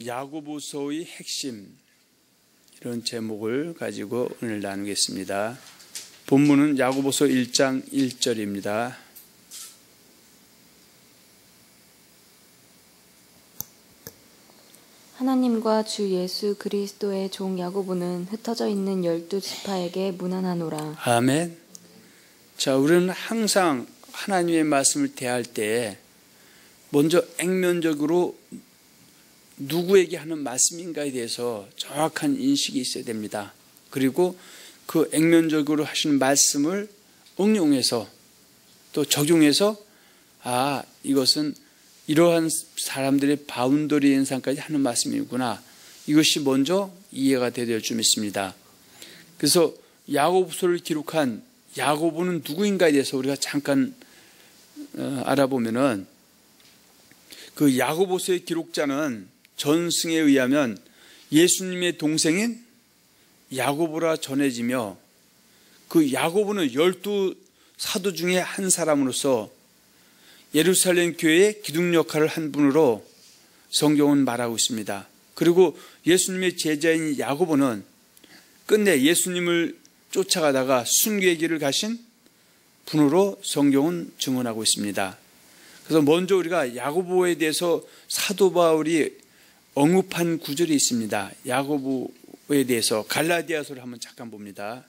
야고보서의 핵심, 이런 제목을 가지고 오늘 나누겠습니다. 본문은 야고보서 1장 1절입니다. 하나님과 주 예수 그리스도의 종 야고보는 흩어져 있는 12지파에게 문안하노라. 아멘. 자, 우리는 항상 하나님의 말씀을 대할 때 먼저 액면적으로 누구에게 하는 말씀인가에 대해서 정확한 인식이 있어야 됩니다. 그리고 그 액면적으로 하시는 말씀을 응용해서 또 적용해서 이것은 이러한 사람들의 바운더리 현상까지 하는 말씀이구나, 이것이 먼저 이해가 되어야 좀 있습니다. 그래서 야고보서를 기록한 야고보는 누구인가에 대해서 우리가 잠깐 알아보면은, 그 야고보서의 기록자는 전승에 의하면 예수님의 동생인 야고보라 전해지며, 그 야고보는 12사도 중에 한 사람으로서 예루살렘 교회의 기둥 역할을 한 분으로 성경은 말하고 있습니다. 그리고 예수님의 제자인 야고보는 끝내 예수님을 쫓아가다가 순교의 길을 가신 분으로 성경은 증언하고 있습니다. 그래서 먼저 우리가 야고보에 대해서 사도 바울이 언급한 구절이 있습니다. 야고보에 대해서 갈라디아서를 한번 잠깐 봅니다.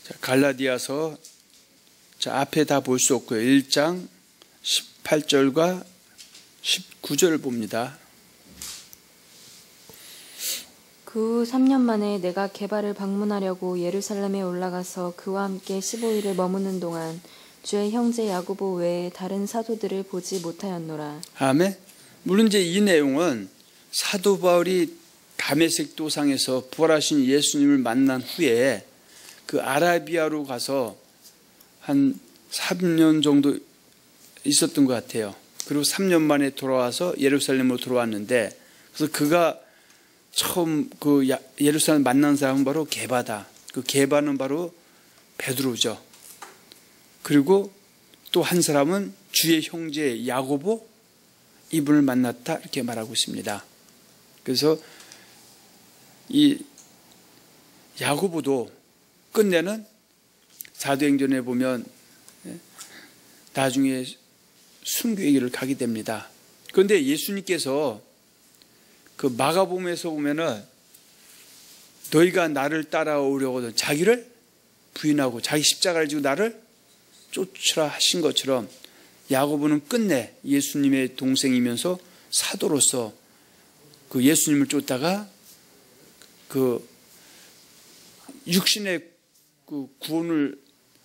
자, 갈라디아서, 자, 앞에 다 볼 수 없고요. 1장 18절과 19절을 봅니다. 그 후 3년 만에 내가 게바를 방문하려고 예루살렘에 올라가서 그와 함께 15일을 머무는 동안 주의 형제 야고보 외에 다른 사도들을 보지 못하였노라. 아멘. 물론 이제 이 내용은 사도 바울이 다메섹 도상에서 부활하신 예수님을 만난 후에 그 아라비아로 가서 한 3년 정도 있었던 것 같아요. 그리고 3년 만에 돌아와서 예루살렘으로 들어왔는데, 그래서 그가 처음 그 예루살렘 만난 사람은 바로 게바다. 그 게바는 바로 베드로죠. 그리고 또 한 사람은 주의 형제 야고보, 이분을 만났다, 이렇게 말하고 있습니다. 그래서 이 야고보도 끝내는 사도행전에 보면 나중에 순교의 길을 가게 됩니다. 그런데 예수님께서 그 마가복음에서 보면은 너희가 나를 따라오려거든 자기를 부인하고 자기 십자가를 지고 나를 쫓으라 하신 것처럼, 야고보는 끝내 예수님의 동생이면서 사도로서 그 예수님을 쫓다가 그 육신의 그 구원을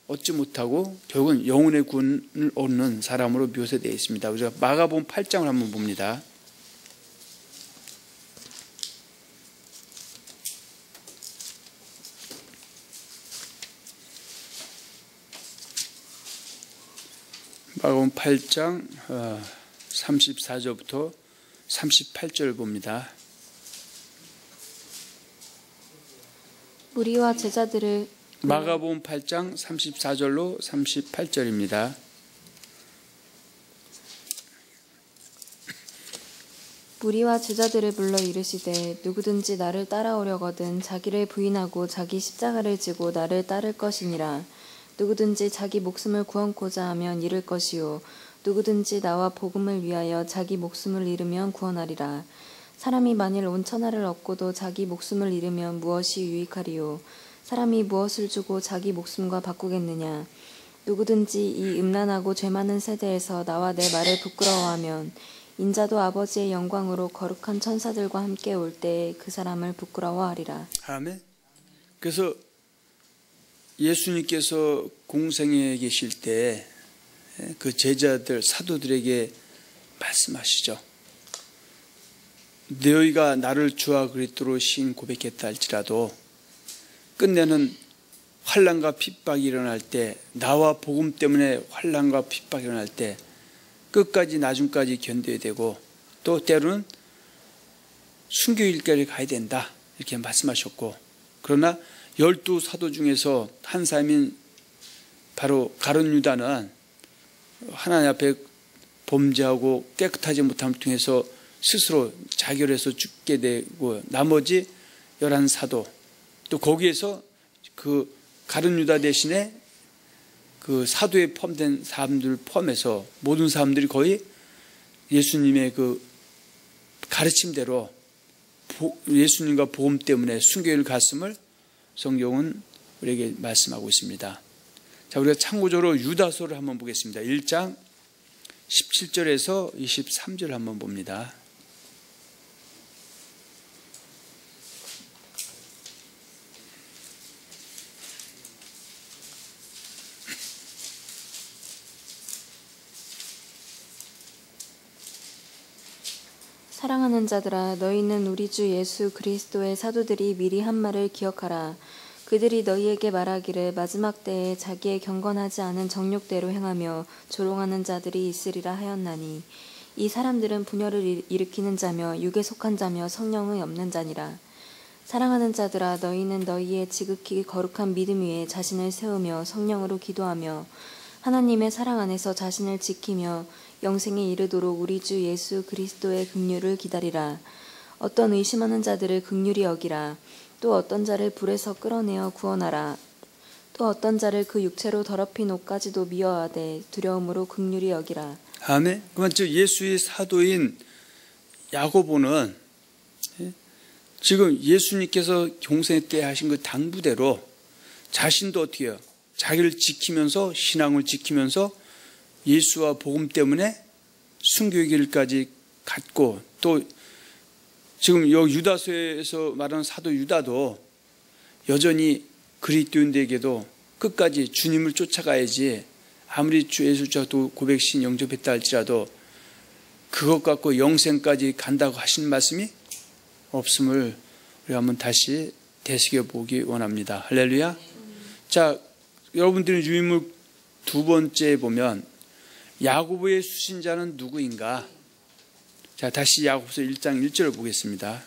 얻지 못하고 결국은 영혼의 구원을 얻는 사람으로 묘사되어 있습니다. 우리가 마가복음 8장을 한번 봅니다. 마가복음 8장 34절부터 38절 봅니다. 무리와 제자들을 마가복음 8장 34절로 38절입니다. 무리와 제자들을 불러 이르시되 누구든지 나를 따라오려거든 자기를 부인하고 자기 십자가를 지고 나를 따를 것이니라. 누구든지 자기 목숨을 구원코자 하면 잃을 것이요 누구든지 나와 복음을 위하여 자기 목숨을 잃으면 구원하리라. 사람이 만일 온 천하를 얻고도 자기 목숨을 잃으면 무엇이 유익하리요. 사람이 무엇을 주고 자기 목숨과 바꾸겠느냐. 누구든지 이 음란하고 죄 많은 세대에서 나와 내 말을 부끄러워하면 인자도 아버지의 영광으로 거룩한 천사들과 함께 올 때에 그 사람을 부끄러워하리라. 아멘. 그래서 예수님께서 공생에 계실 때 그 제자들, 사도들에게 말씀하시죠. 너희가 나를 주와 그리스도로 시인 고백했다 할지라도 끝내는 환난과 핍박이 일어날 때, 나와 복음 때문에 환난과 핍박이 일어날 때 끝까지 나중까지 견뎌야 되고, 또 때로는 순교일까지 가야 된다, 이렇게 말씀하셨고, 그러나 12 사도 중에서 한 사람인 바로 가룟 유다는 하나님 앞에 범죄하고 깨끗하지 못함을 통해서 스스로 자결해서 죽게 되고, 나머지 11 사도, 또 거기에서 그 가룟 유다 대신에 그 사도에 포함된 사람들 포함해서 모든 사람들이 거의 예수님의 그 가르침대로 예수님과 복음 때문에 순교를 갔음을 성경은 우리에게 말씀하고 있습니다. 자, 우리가 참고적으로 유다서를 한번 보겠습니다. 1장 17절에서 23절 한번 봅니다. 사랑하는 자들아, 너희는 우리 주 예수 그리스도의 사도들이 미리 한 말을 기억하라. 그들이 너희에게 말하기를 마지막 때에 자기의 경건하지 않은 정욕대로 행하며 조롱하는 자들이 있으리라 하였나니, 이 사람들은 분열을 일으키는 자며 육에 속한 자며 성령의 없는 자니라. 사랑하는 자들아, 너희는 너희의 지극히 거룩한 믿음 위에 자신을 세우며 성령으로 기도하며 하나님의 사랑 안에서 자신을 지키며 영생에 이르도록 우리 주 예수 그리스도의 긍휼을 기다리라. 어떤 의심하는 자들을 긍휼히 여기라. 또 어떤 자를 불에서 끌어내어 구원하라. 또 어떤 자를 그 육체로 더럽힌 옷까지도 미워하되 두려움으로 긍휼히 여기라. 아멘. 그만 예수의 사도인 야고보는 지금 예수님께서 경세 때 하신 그 당부대로 자신도 어떻게 해요? 자기를 지키면서, 신앙을 지키면서 예수와 복음 때문에 순교의 길까지 갔고, 또 지금 여기 유다서에서 말하는 사도 유다도 여전히 그리스도인들에게도 끝까지 주님을 쫓아가야지, 아무리 주 예수자도 고백신 영접했다 할지라도 그것 갖고 영생까지 간다고 하신 말씀이 없음을 우리 한번 다시 되새겨보기 원합니다. 할렐루야. 자, 여러분들은 유인물 두 번째 보면 야고보의 수신자는 누구인가? 자, 다시 야고보서 1장 1절을 보겠습니다.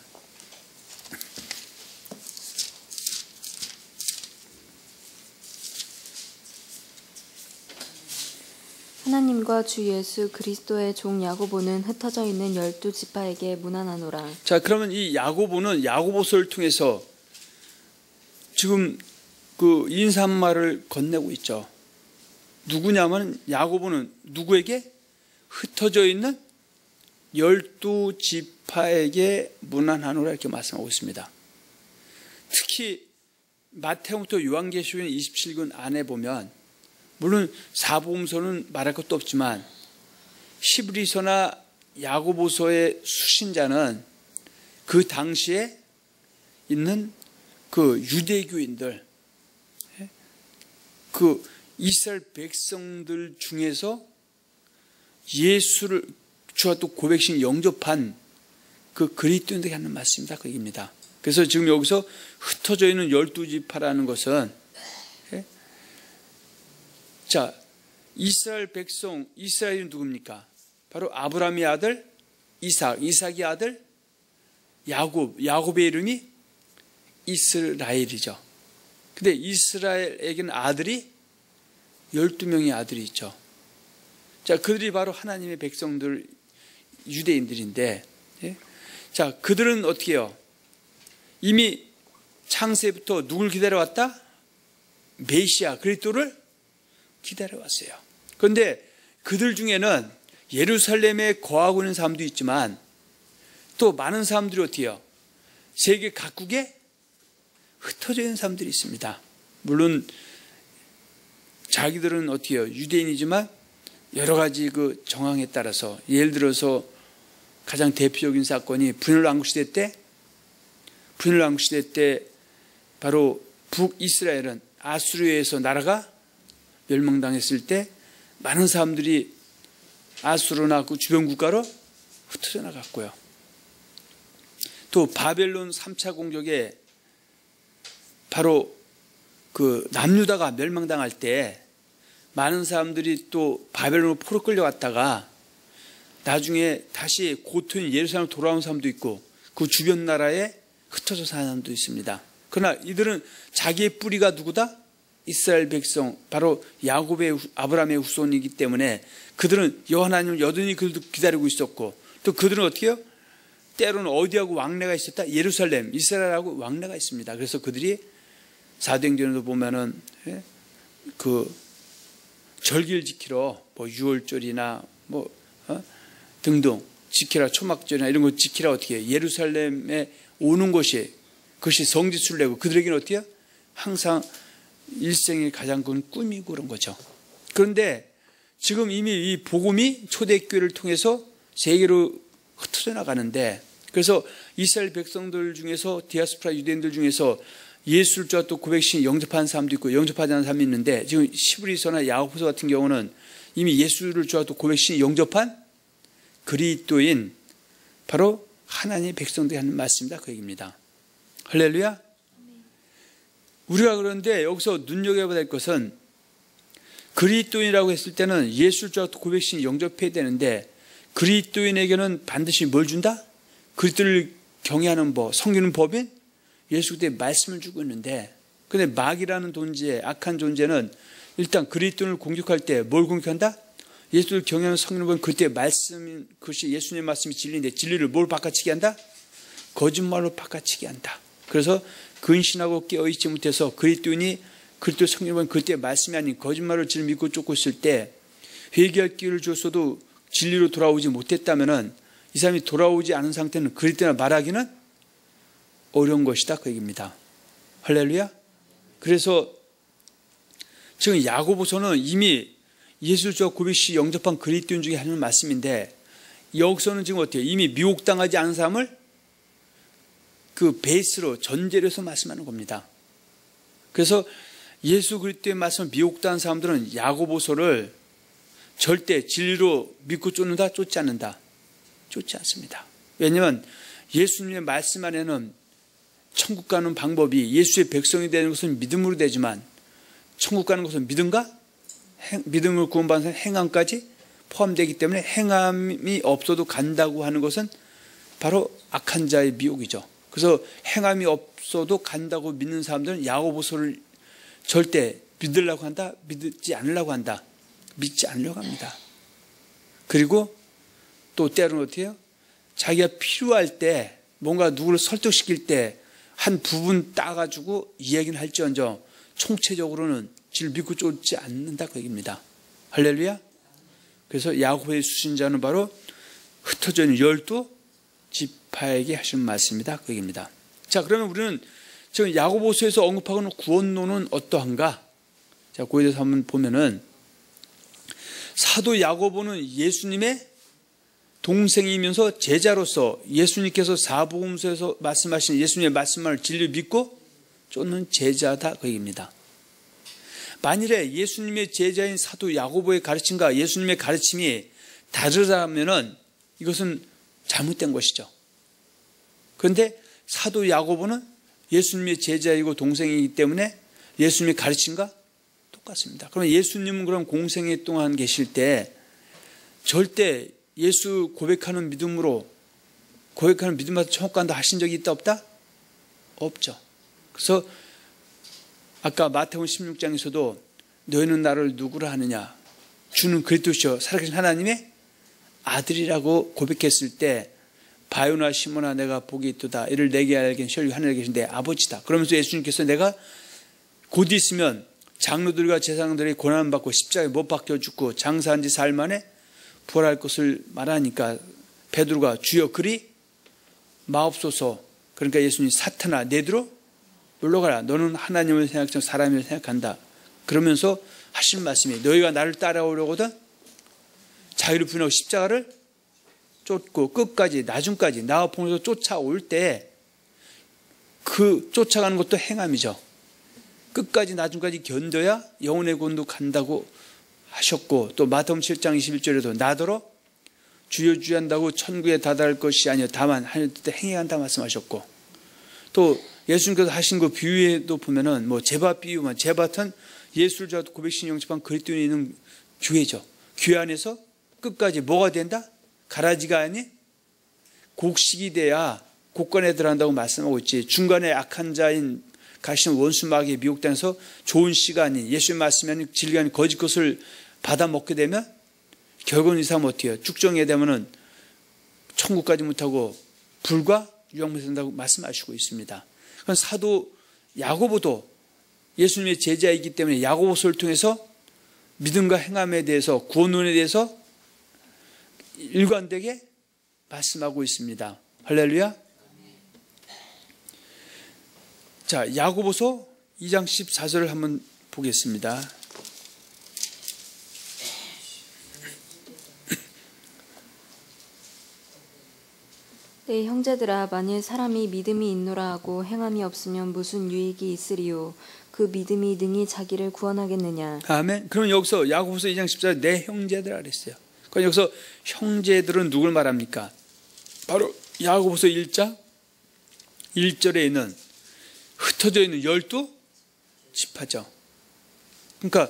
하나님과 주 예수 그리스도의 종 야고보는 흩어져 있는 12지파에게 문안하노라. 자, 그러면 이 야고보는 야고보서를 통해서 지금 그 인사말을 건네고 있죠. 누구냐면 야고보는 누구에게? 흩어져 있는 12지파에게 문안하노라 이렇게 말씀하고 있습니다. 특히 마태복음부터 요한계시록 27권 안에 보면, 물론 사복음서는 말할 것도 없지만 히브리서나 야고보서의 수신자는 그 당시에 있는 그 유대교인들, 그 이스라엘 백성들 중에서 예수를 주와 또 고백신 영접한 그 그리스도인들에게 하는 말씀입니다. 그 얘기입니다. 그래서 지금 여기서 흩어져 있는 12지파라는 것은, 자, 이스라엘 백성, 이스라엘은 누굽니까? 바로 아브라함의 아들 이삭, 이삭의 아들 야곱, 야곱의 이름이 이스라엘이죠. 근데 이스라엘에게는 아들이 12명의 아들이 있죠. 자, 그들이 바로 하나님의 백성들, 유대인들인데, 자, 그들은 어떻게 해요? 이미 창세부터 누굴 기다려왔다? 메시아, 그리스도를 기다려왔어요. 그런데 그들 중에는 예루살렘에 거하고 있는 사람도 있지만 또 많은 사람들이 어떻게 해요? 세계 각국에 흩어져 있는 사람들이 있습니다. 물론 자기들은 어떻게 해요? 유대인이지만 여러 가지 그 정황에 따라서, 예를 들어서 가장 대표적인 사건이 분열왕국시대 때 바로 북이스라엘은 아수르에서 나라가 멸망당했을 때 많은 사람들이 아수르나 그 주변 국가로 흩어져 나갔고요. 또 바벨론 3차 공격에 바로 그 남유다가 멸망당할 때 많은 사람들이 또 바벨론으로 포로 끌려갔다가 나중에 다시 고토인 예루살렘으로 돌아온 사람도 있고 그 주변 나라에 흩어져 사는 사람도 있습니다. 그러나 이들은 자기의 뿌리가 누구다? 이스라엘 백성, 바로 야곱의 아브라함의 후손이기 때문에 그들은 여호와 하나님을 여전히 그들도 기다리고 있었고, 또 그들은 어떻게 해요? 때로는 어디하고 왕래가 있었다? 예루살렘, 이스라엘하고 왕래가 있습니다. 그래서 그들이 사도행전에도 보면은 그 절기를 지키러 뭐 유월절이나 뭐 등등 지키라, 초막절이나 이런 거 지키라 어떻게 해요? 예루살렘에 오는 것이, 그것이 성지순례고, 내고 그들에게는 어떻게 해요? 항상 일생의 가장 큰 꿈이고 그런 거죠. 그런데 지금 이미 이 복음이 초대교회를 통해서 세계로 흩어져 나가는데, 그래서 이스라엘 백성들 중에서 디아스포라 유대인들 중에서 예수를 또 고백신 영접하는 사람도 있고 영접하지 않는 사람이 있는데, 지금 히브리서나 야고보서 같은 경우는 이미 예수를 또 고백신 영접한 그리스도인, 바로 하나님의 백성들이 하는 말씀입니다. 그 얘기입니다. 할렐루야. 우리가 그런데 여기서 눈여겨봐야 될 것은, 그리스도인이라고 했을 때는 예수를 또 고백신 영접해야 되는데, 그리스도인에게는 반드시 뭘 준다? 그리스도를 경외하는 법, 섬기는 법인 예수 그때 말씀을 주고 있는데, 근데 마귀라는 존재, 악한 존재는 일단 그리스도를 공격할 때 뭘 공격한다? 예수를 경외하는 섬기는 법은 그때 말씀, 그것이 예수님의 말씀이 진리인데, 진리를 뭘 바꿔치기 한다? 거짓말로 바꿔치기 한다. 그래서 근신하고 깨어있지 못해서 그리스도인이 그리스도 섬기는 법은 그때 말씀이 아닌 거짓말을 진리 믿고 쫓고 있을 때, 회개할 기회를 줬어도 진리로 돌아오지 못했다면은 이 사람이 돌아오지 않은 상태는 그리스도나 말하기는 어려운 것이다, 그 얘기입니다. 할렐루야. 그래서 지금 야고보서는 이미 예수를 고백시 영접한 그리스도인 중에 하는 말씀인데, 여기서는 지금 어때요? 이미 미혹당하지 않은 사람을 그 베이스로, 전제로 해서 말씀하는 겁니다. 그래서 예수 그리스도의 말씀을 미혹당한 사람들은 야고보서를 절대 진리로 믿고 쫓는다? 쫓지 않는다? 쫓지 않습니다. 왜냐하면 예수님의 말씀 안에는 천국 가는 방법이, 예수의 백성이 되는 것은 믿음으로 되지만 천국 가는 것은 믿음과 믿음을 구원받는 행함까지 포함되기 때문에, 행함이 없어도 간다고 하는 것은 바로 악한 자의 미혹이죠. 그래서 행함이 없어도 간다고 믿는 사람들은 야고보서를 절대 믿으려고 한다? 믿지 않으려고 한다? 믿지 않으려고 합니다. 그리고 또 때로는 어떻게 해요? 자기가 필요할 때, 뭔가 누구를 설득시킬 때 한 부분 따가지고 이야기는 할지언정 총체적으로는 진리를 믿고 쫓지 않는다, 그 얘기입니다. 할렐루야. 그래서 야고보의 수신자는 바로 흩어져 있는 12지파에게 하신 말씀입니다, 그 얘기입니다. 자, 그러면 우리는 지금 야고보서에서 언급하고는 구원론은 어떠한가? 자, 거기에 대해서 한번 보면은, 사도 야고보는 예수님의 동생이면서 제자로서 예수님께서 사복음서에서 말씀하신 예수님의 말씀을 진리를 믿고 쫓는 제자다, 그 얘기입니다. 만일에 예수님의 제자인 사도 야고보의 가르침과 예수님의 가르침이 다르다면은 이것은 잘못된 것이죠. 그런데 사도 야고보는 예수님의 제자이고 동생이기 때문에 예수님의 가르침과 똑같습니다. 그럼 예수님은 그럼 공생애 동안 계실 때 절대 예수 고백하는 믿음으로, 고백하는 믿음으로 천국 간다 하신 적이 있다, 없다? 없죠. 그래서 아까 마태복음 16장에서도 너희는 나를 누구라 하느냐, 주는 그리스도시요 살아계신 하나님의 아들이라고 고백했을 때, 바요나 시몬아 내가 복이 있도다, 이를 내게 알게 혈육 하늘에 계신 내 아버지다. 그러면서 예수님께서 내가 곧 있으면 장로들과 제사장들이 고난을 받고 십자가에 못 박혀 죽고 장사한 지 사흘 만에 부활할 것을 말하니까 베드로가 주여 그리 마옵소서, 그러니까 예수님이 사탄아 내뒤로 물러가라, 너는 하나님을 생각하지 사람을 생각한다. 그러면서 하신 말씀이, 너희가 나를 따라오려거든 자유를 부인하고 십자가를 쫓고 끝까지, 나중까지 나와 보면서 쫓아올 때, 그 쫓아가는 것도 행함이죠. 끝까지 나중까지 견뎌야 영혼의 구원도 간다고 하셨고, 또 마태복음 7장 21절에도 나더러 주여 주여 한다고 천국에 다다를 것이 아니요 다만 하늘 뜻에 행해야 한다 말씀하셨고, 또 예수님께서 하신 그 비유에도 보면은 뭐 제밭 비유만, 제밭은 예수를 저 고백신 영접한 그리스도인이 있는 교회죠. 교회 안에서 끝까지 뭐가 된다? 가라지가 아닌 곡식이 돼야 곡간에 들어간다고 말씀하고 있지, 중간에 악한 자인 가시는 원수 마귀의 미혹당해서 좋은 시간이 예수의 말씀이 진리가 아닌 거짓 것을 받아 먹게 되면 결국은 이 사람은 어떻게 해요? 쭉정해야 되면은 천국까지 못하고 불과 유황불에 된다고 말씀하시고 있습니다. 그건 사도 야고보도 예수님의 제자이기 때문에 야고보서를 통해서 믿음과 행함에 대해서 구원론에 대해서 일관되게 말씀하고 있습니다. 할렐루야. 자, 야고보서 2장 14절을 한번 보겠습니다. 내 형제들아, 만일 사람이 믿음이 있노라 하고 행함이 없으면 무슨 유익이 있으리요? 그 믿음이 능히 자기를 구원하겠느냐? 아멘. 그럼 여기서 야고보서 2장 14절 내 형제들아 그랬어요. 그럼 여기서 형제들은 누굴 말합니까? 바로 야고보서 1장 1절에 있는 흩어져 있는 12지파죠. 그러니까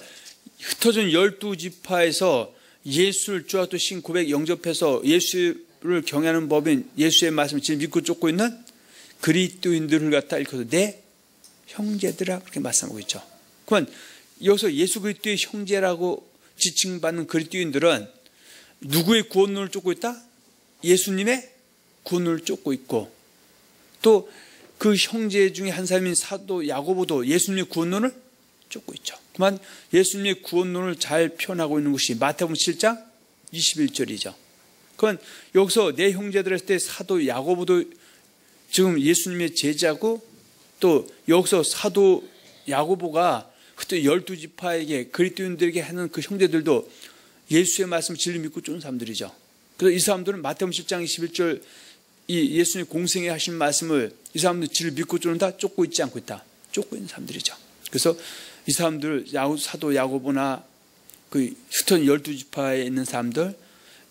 흩어져 있는 12지파에서 예수를 주와 또 신 고백 영접해서 예수를 경외하는 법인 예수의 말씀을 지금 믿고 쫓고 있는 그리스도인들을 갖다 일컬어서 내 형제들아 그렇게 말씀하고 있죠. 그러면 여기서 예수 그리스도의 형제라고 지칭받는 그리스도인들은 누구의 구원론을 쫓고 있다? 예수님의 구원론을 쫓고 있고 또 그 형제 중에 한 사람인 사도 야고보도 예수님의 구원론을 쫓고 있죠. 그만 예수님의 구원론을 잘 표현하고 있는 것이 마태복음 7장 21절이죠. 그건 여기서 내 형제들 했을 때 사도 야고보도 지금 예수님의 제자고 또 여기서 사도 야고보가 그때 12지파에게 그리스도인들에게 하는 그 형제들도 예수의 말씀 진리 믿고 쫓는 사람들이죠. 그래서 이 사람들은 마태복음 7장 21절 이 예수님의 공생에 하신 말씀을 이 사람들 진리 믿고 쫓는다? 쫓고 있지 않고 있다? 쫓고 있는 사람들이죠. 그래서 이 사람들 사도 야고보나 그 흩어진 12지파에 있는 사람들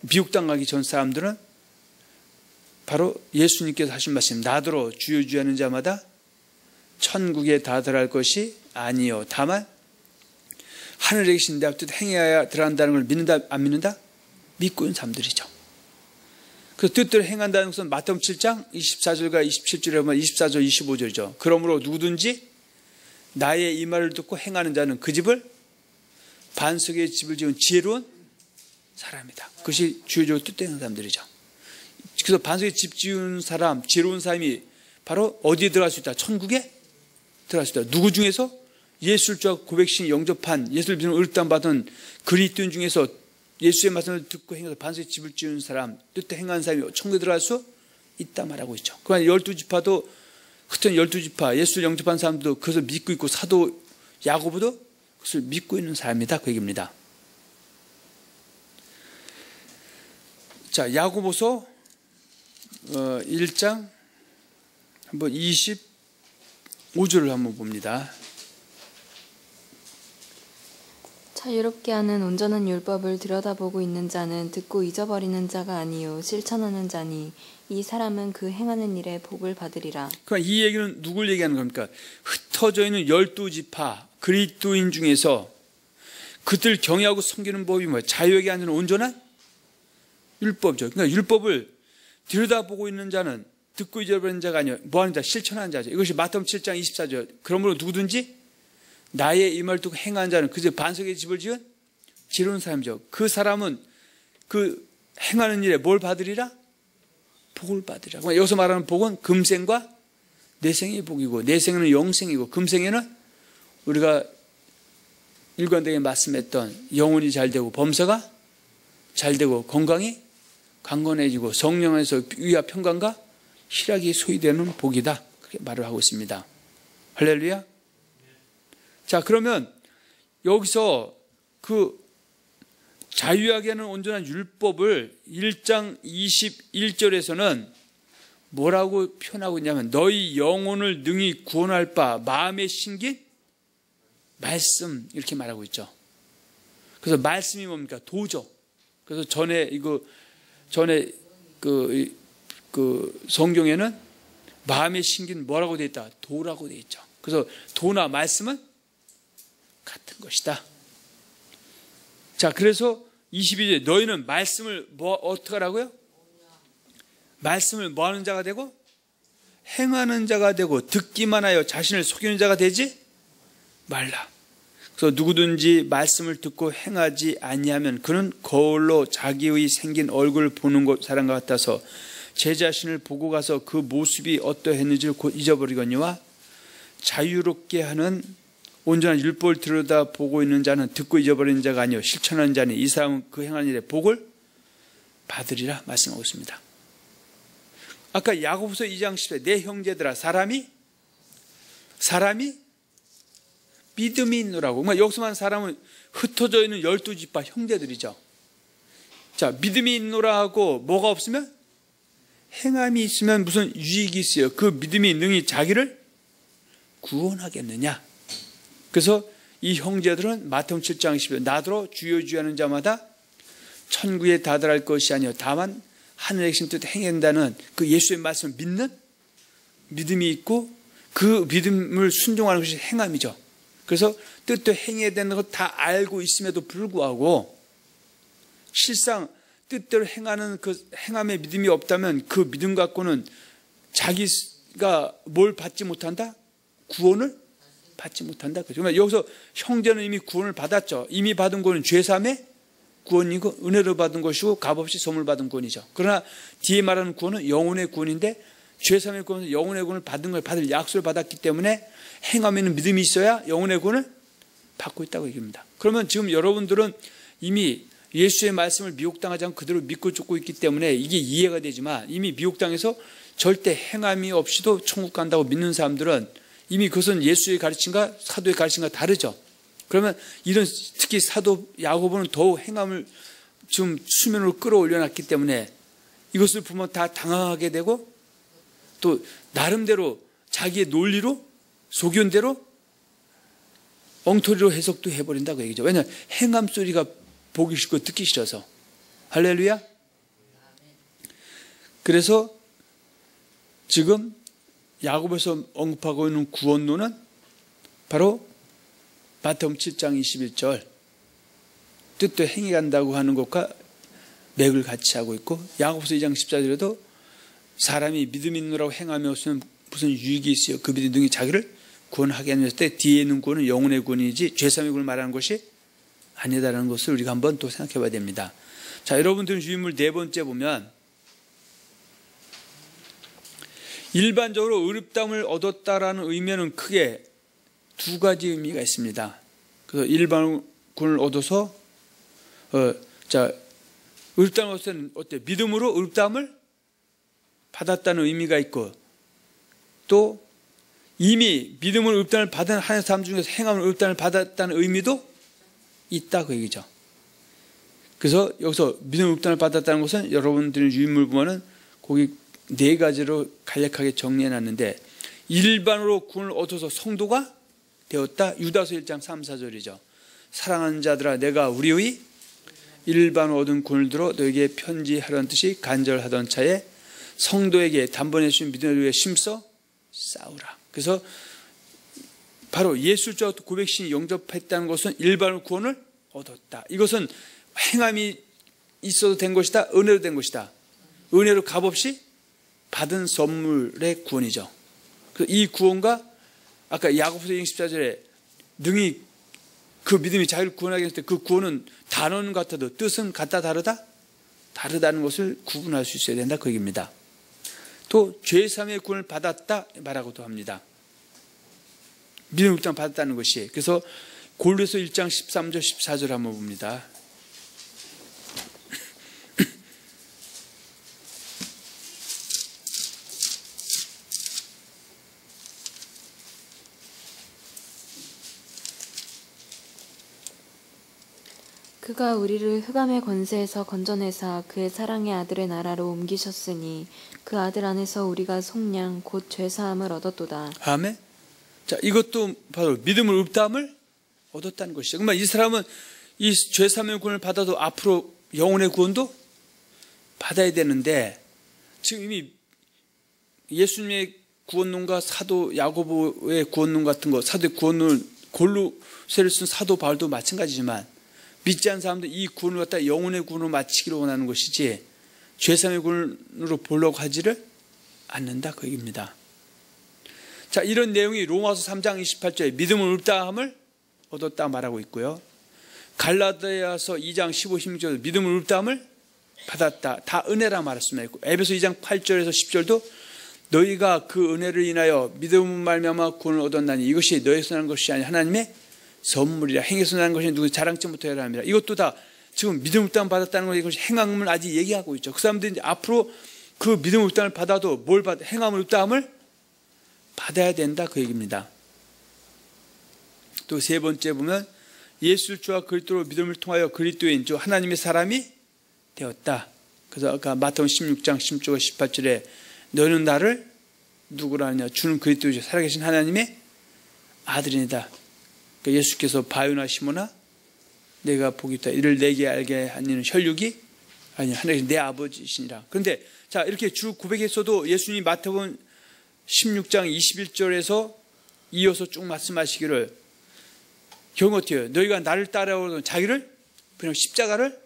미혹당하기 전 사람들은 바로 예수님께서 하신 말씀 나더러 주여 주여 하는 자마다 천국에 다 들어갈 것이 아니요 다만 하늘에 계신 내 앞에 행해야 들어간다는 걸 믿는다 안 믿는다? 믿고 있는 사람들이죠. 그 뜻대로 행한다는 것은 마태복음 7장 24절과 27절에 보면 24절 25절이죠. 그러므로 누구든지 나의 이 말을 듣고 행하는 자는 그 집을 반석의 집을 지은 지혜로운 사람이다. 그것이 주요적으로 뜻되는 사람들이죠. 그래서 반석의 집 지은 사람, 지혜로운 사람이 바로 어디에 들어갈 수 있다? 천국에 들어갈 수 있다. 누구 중에서? 예수를 주와 고백신 영접한 예수를 믿는 의롭다함 받은 그리스도인 중에서 예수의 말씀을 듣고 행해서 반석의 집을 지은 사람, 뜻대로 행한 사람이 천국에 들어갈 수 있다 말하고 있죠. 그러니까 12지파도 흩어진 12지파, 예수를 영접한 사람도 그것을 믿고 있고 사도 야고보도 그것을 믿고 있는 사람이다. 그 얘기입니다. 자, 야고보서 1장 한번 25절을 한번 봅니다. 자유롭게 하는 온전한 율법을 들여다보고 있는 자는 듣고 잊어버리는 자가 아니요 실천하는 자니 이 사람은 그 행하는 일에 복을 받으리라. 그러니까 이 얘기는 누굴 얘기하는 겁니까? 흩어져 있는 12지파 그리스도인 중에서 그들 경외하고 섬기는 법이 뭐예요? 자유하게 하는 온전한 율법이죠. 그러니까 율법을 들여다보고 있는 자는 듣고 잊어버리는 자가 아니요 뭐하는 자? 실천하는 자죠. 이것이 마태복음 7장 24절. 그러므로 누구든지 나의 이 말을 듣고 행하는 자는 그저 반석의 집을 지은 지혜로운 사람이죠. 그 사람은 그 행하는 일에 뭘 받으리라? 복을 받으리라. 여기서 말하는 복은 금생과 내생의 복이고 내생에는 영생이고 금생에는 우리가 일관되게 말씀했던 영혼이 잘 되고 범사가 잘 되고 건강이 강건해지고 성령에서 위와 평강과 희락이 소유되는 복이다. 그렇게 말을 하고 있습니다. 할렐루야. 자, 그러면 여기서 그 자유하게 하는 온전한 율법을 1장 21절에서는 뭐라고 표현하고 있냐면 너희 영혼을 능히 구원할 바 마음에 심긴 말씀 이렇게 말하고 있죠. 그래서 말씀이 뭡니까? 도죠. 그래서 전에 그 성경에는 마음에 심긴 뭐라고 되어 있다? 도라고 되어 있죠. 그래서 도나 말씀은 같은 것이다. 자, 그래서 22절 너희는 말씀을 어떻게 하라고요? 말씀을 뭐 하는 자가 되고 행하는 자가 되고 듣기만 하여 자신을 속이는 자가 되지 말라. 그래서 누구든지 말씀을 듣고 행하지 아니하면 그는 거울로 자기의 생긴 얼굴을 보는 사람과 같아서 제 자신을 보고 가서 그 모습이 어떠했는지를 곧 잊어버리거니와 자유롭게 하는 온전한 율법을 들여다보고 있는 자는 듣고 잊어버리는 자가 아니요 실천하는 자니 이 사람은 그 행하는 일에 복을 받으리라 말씀하고 있습니다. 아까 야고보서 2장 10절 내 형제들아 사람이 믿음이 있노라고. 그러니까 여기서만 사람은 흩어져 있는 12지파 형제들이죠. 자, 믿음이 있노라 하고 뭐가 없으면 행함이 있으면 무슨 유익이 있어요. 그 믿음이 능히 자기를 구원하겠느냐. 그래서 이 형제들은 마태복음 7장 10절 나더러 주여 주여 하는 자마다 천국에 다다를 것이 아니요 다만 하늘의 계신 뜻 행한다는 그 예수의 말씀을 믿는 믿음이 있고 그 믿음을 순종하는 것이 행함이죠. 그래서 뜻도 행해야 되는 것 다 알고 있음에도 불구하고 실상 뜻대로 행하는 그 행함의 믿음이 없다면 그 믿음 갖고는 자기가 뭘 받지 못한다? 구원을 받지 못한다. 그러니까 여기서 형제는 이미 구원을 받았죠. 이미 받은 구원은 죄사함의 구원이고 은혜로 받은 것이고 값없이 선물 받은 구원이죠. 그러나 뒤에 말하는 구원은 영혼의 구원인데 죄사함의 구원은 영혼의 구원을 받은 걸 받을 약속을 받았기 때문에 행함에는 믿음이 있어야 영혼의 구원을 받고 있다고 얘기합니다. 그러면 지금 여러분들은 이미 예수의 말씀을 미혹당하지 않고 그대로 믿고 쫓고 있기 때문에 이게 이해가 되지만 이미 미혹당해서 절대 행함이 없이도 천국 간다고 믿는 사람들은 이미 그것은 예수의 가르침과 사도의 가르침과 다르죠. 그러면 이런 특히 사도 야고보는 더욱 행함을 좀 수면으로 끌어올려놨기 때문에 이것을 보면 다 당황하게 되고 또 나름대로 자기의 논리로 소견대로 엉터리로 해석도 해버린다고 얘기죠. 왜냐하면 행함 소리가 보기 싫고 듣기 싫어서. 할렐루야. 그래서 지금 야고보에서 언급하고 있는 구원론은 바로 마태복음 7장 21절 뜻도 행해간다고 하는 것과 맥을 같이 하고 있고 야고보서 2장 14절에도 사람이 믿음 있노라고 행하며 없으면 무슨 유익이 있어요. 그 믿음 등이 자기를 구원하게 하는 때 뒤에 있는 구원은 영혼의 구원이지 죄사함의 구원을 말하는 것이 아니다라는 것을 우리가 한번 또 생각해 봐야 됩니다. 자, 여러분들 유인물 네 번째 보면 일반적으로 의롭다함을 얻었다라는 의미는 크게 두 가지 의미가 있습니다. 그래서 일반 구원을 얻어서 의롭다함을 얻을 때는 어때? 믿음으로 의롭다함을 받았다는 의미가 있고 또 이미 믿음으로 의롭다함을 받은 한 사람 중에서 행함으로 의롭다함을 받았다는 의미도 있다고 얘기죠. 그래서 여기서 믿음으로 의롭다함을 받았다는 것은 여러분들의 유인물 보면은 거기 네 가지로 간략하게 정리해놨는데 일반으로 구원을 얻어서 성도가 되었다. 유다서 1장 3, 4절이죠. 사랑하는 자들아 내가 우리의 일반으로 얻은 구원을 들어 너에게 편지하려는 뜻이 간절하던 차에 성도에게 단번에 주신 믿음을 위해 심써 싸우라. 그래서 바로 예수를 고백신이 영접했다는 것은 일반으로 구원을 얻었다. 이것은 행함이 있어도 된 것이다. 은혜로 된 것이다. 은혜로 값없이 받은 선물의 구원이죠. 이 구원과 아까 야고보서 14절에 능히 그 믿음이 자기를 구원하게 했을 때 그 구원은 단어는 같아도 뜻은 같다 다르다? 다르다는 것을 구분할 수 있어야 된다 그 얘기입니다. 또 죄사함의 구원을 받았다 말하고도 합니다. 믿음의 구원을 받았다는 것이. 그래서 골로새 1장 13절 14절 한번 봅니다. 그가 우리를 흑암의 권세에서 건져내사 그의 사랑의 아들의 나라로 옮기셨으니 그 아들 안에서 우리가 속량 곧 죄사함을 얻었도다. 아멘. 자, 이것도 바로 믿음을 의롭다함을 얻었다는 것이죠. 그러면 이 사람은 이 죄사함의 구원을 받아도 앞으로 영혼의 구원도 받아야 되는데 지금 이미 예수님의 구원론과 사도 야고보의 구원론 같은 거, 사도의 구원론 골로새를 쓴 사도 바울도 마찬가지지만 믿지 않는 사람도 이 구원을 갖다 영혼의 구원으로 마치기를 원하는 것이지 죄사함의 구원으로 보려고 하지를 않는다 그 얘기입니다. 자, 이런 내용이 로마서 3장 28절에 믿음을 얻다함을 얻었다 말하고 있고요. 갈라디아서 2장 15, 16절에 믿음을 얻다함을 받았다. 다 은혜라 말했습니다. 에베소 2장 8절에서 10절도 너희가 그 은혜를 인하여 믿음을 말미암아 구원을 얻었나니 이것이 너희에서 난 것이 아니 하나님의 선물이라. 행해서 난 것이 누구 자랑치 못하여라 합니다. 이것도 다 지금 믿음을 받았다는 건 이것이 행함을 아직 얘기하고 있죠. 그 사람들이 이제 앞으로 그 믿음을 받아도 뭘 받아? 행함을 받아야 된다 그 얘기입니다. 또 세 번째 보면 예수 주와 그리스도로 믿음을 통하여 그리스도인 즉 하나님의 사람이 되었다. 그래서 아까 마태복음 16장 16절 18절에 너는 나를 누구라 하냐 주는 그리스도이죠 살아계신 하나님의 아들이다. 그러니까 예수께서 바요나 시모나 내가 복이 있다 이를 내게 알게 하니는 혈육이 아니 하나님 내 아버지시니라. 그런데 자 이렇게 주 고백에서도 예수님이 마태복음 16장 21절에서 이어서 쭉 말씀하시기를 경우 어떻게 해요? 너희가 나를 따라오는 자기를 그냥 십자가를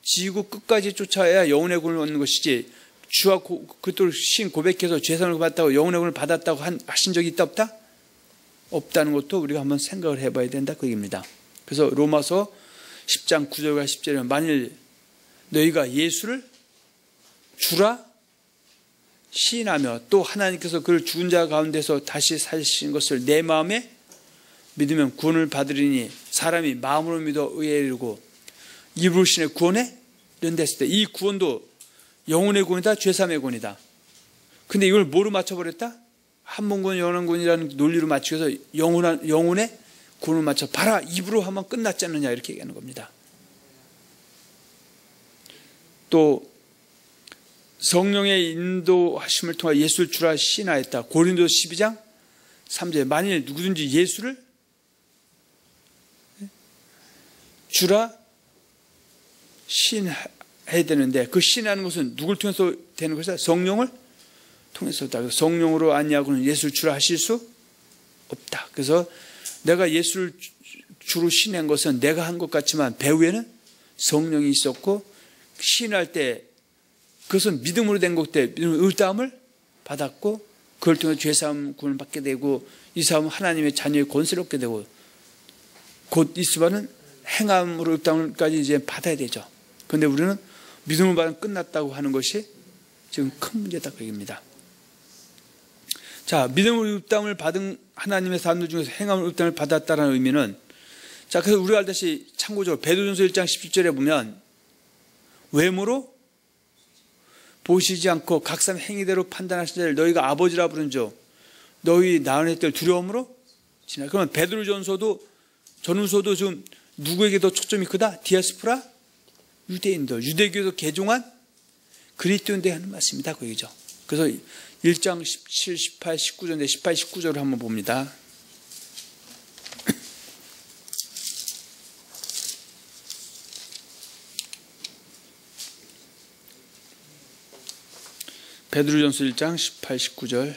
지고 끝까지 쫓아야 영혼의 구원을 얻는 것이지 주와 그리스도를 신 고백해서 죄사함을 받았다고 영혼의 구원을 받았다고 하신 적이 있다 없다? 없다는 것도 우리가 한번 생각을 해봐야 된다 그 얘기입니다. 그래서 로마서 10장 9절과 10절에 만일 너희가 예수를 주라 시인하며 또 하나님께서 그를 죽은 자 가운데서 다시 살리신 것을 내 마음에 믿으면 구원을 받으리니 사람이 마음으로 믿어 의에 이르고 입으로 신의 구원에 이른댔을 때 이 구원도 영혼의 구원이다 죄사함의 구원이다. 근데 이걸 뭐로 맞춰버렸다? 한문구원 영원한 구원이라는 논리로 맞추어서 영혼의 구원을 맞춰 봐라 입으로 하면 끝났지 않느냐 이렇게 얘기하는 겁니다. 또 성령의 인도하심을 통해 예수를 주라 시인하였다. 고린도 12장 3절에 만일 누구든지 예수를 주라 시인해야 되는데 그 시인하는 것은 누굴 통해서 되는 것이다? 성령을 통해서다. 성령으로 아니하고는 예수를 주라 하실 수 없다. 그래서 내가 예수를 주로 시인한 것은 내가 한 것 같지만 배후에는 성령이 있었고 시인할 때 그것은 믿음으로 된 것때 의담을 받았고 그걸 통해 죄사함 구원을 받게 되고 이 사람은 하나님의 자녀의 권세를 얻게 되고 곧 이스바는 행함으로 의담을까지 이제 받아야 되죠. 그런데 우리는 믿음을 받으면 끝났다고 하는 것이 지금 큰 문제다 그 얘기입니다. 자, 믿음으로 의담을 받은 하나님의 사람들 중에서 행함으로 의담을 받았다는 의미는 자, 그래서 우리가 알다시피 참고적으로 베드로전서 1장 17절에 보면 외모로 보시지 않고 각 사람 행위대로 판단하신 자를 너희가 아버지라 부른즉 너희 낳은 애들 두려움으로 지나. 그러면 베드로전서도 전후서도 좀 누구에게 더 초점이 크다? 디아스포라 유대인들, 유대교에서 개종한 그리스도인들에 하는 말씀이다 그 얘기죠. 그래서 1장 17, 18, 19절인데 18, 19절을 한번 봅니다. 베드로전서 1장 18, 19절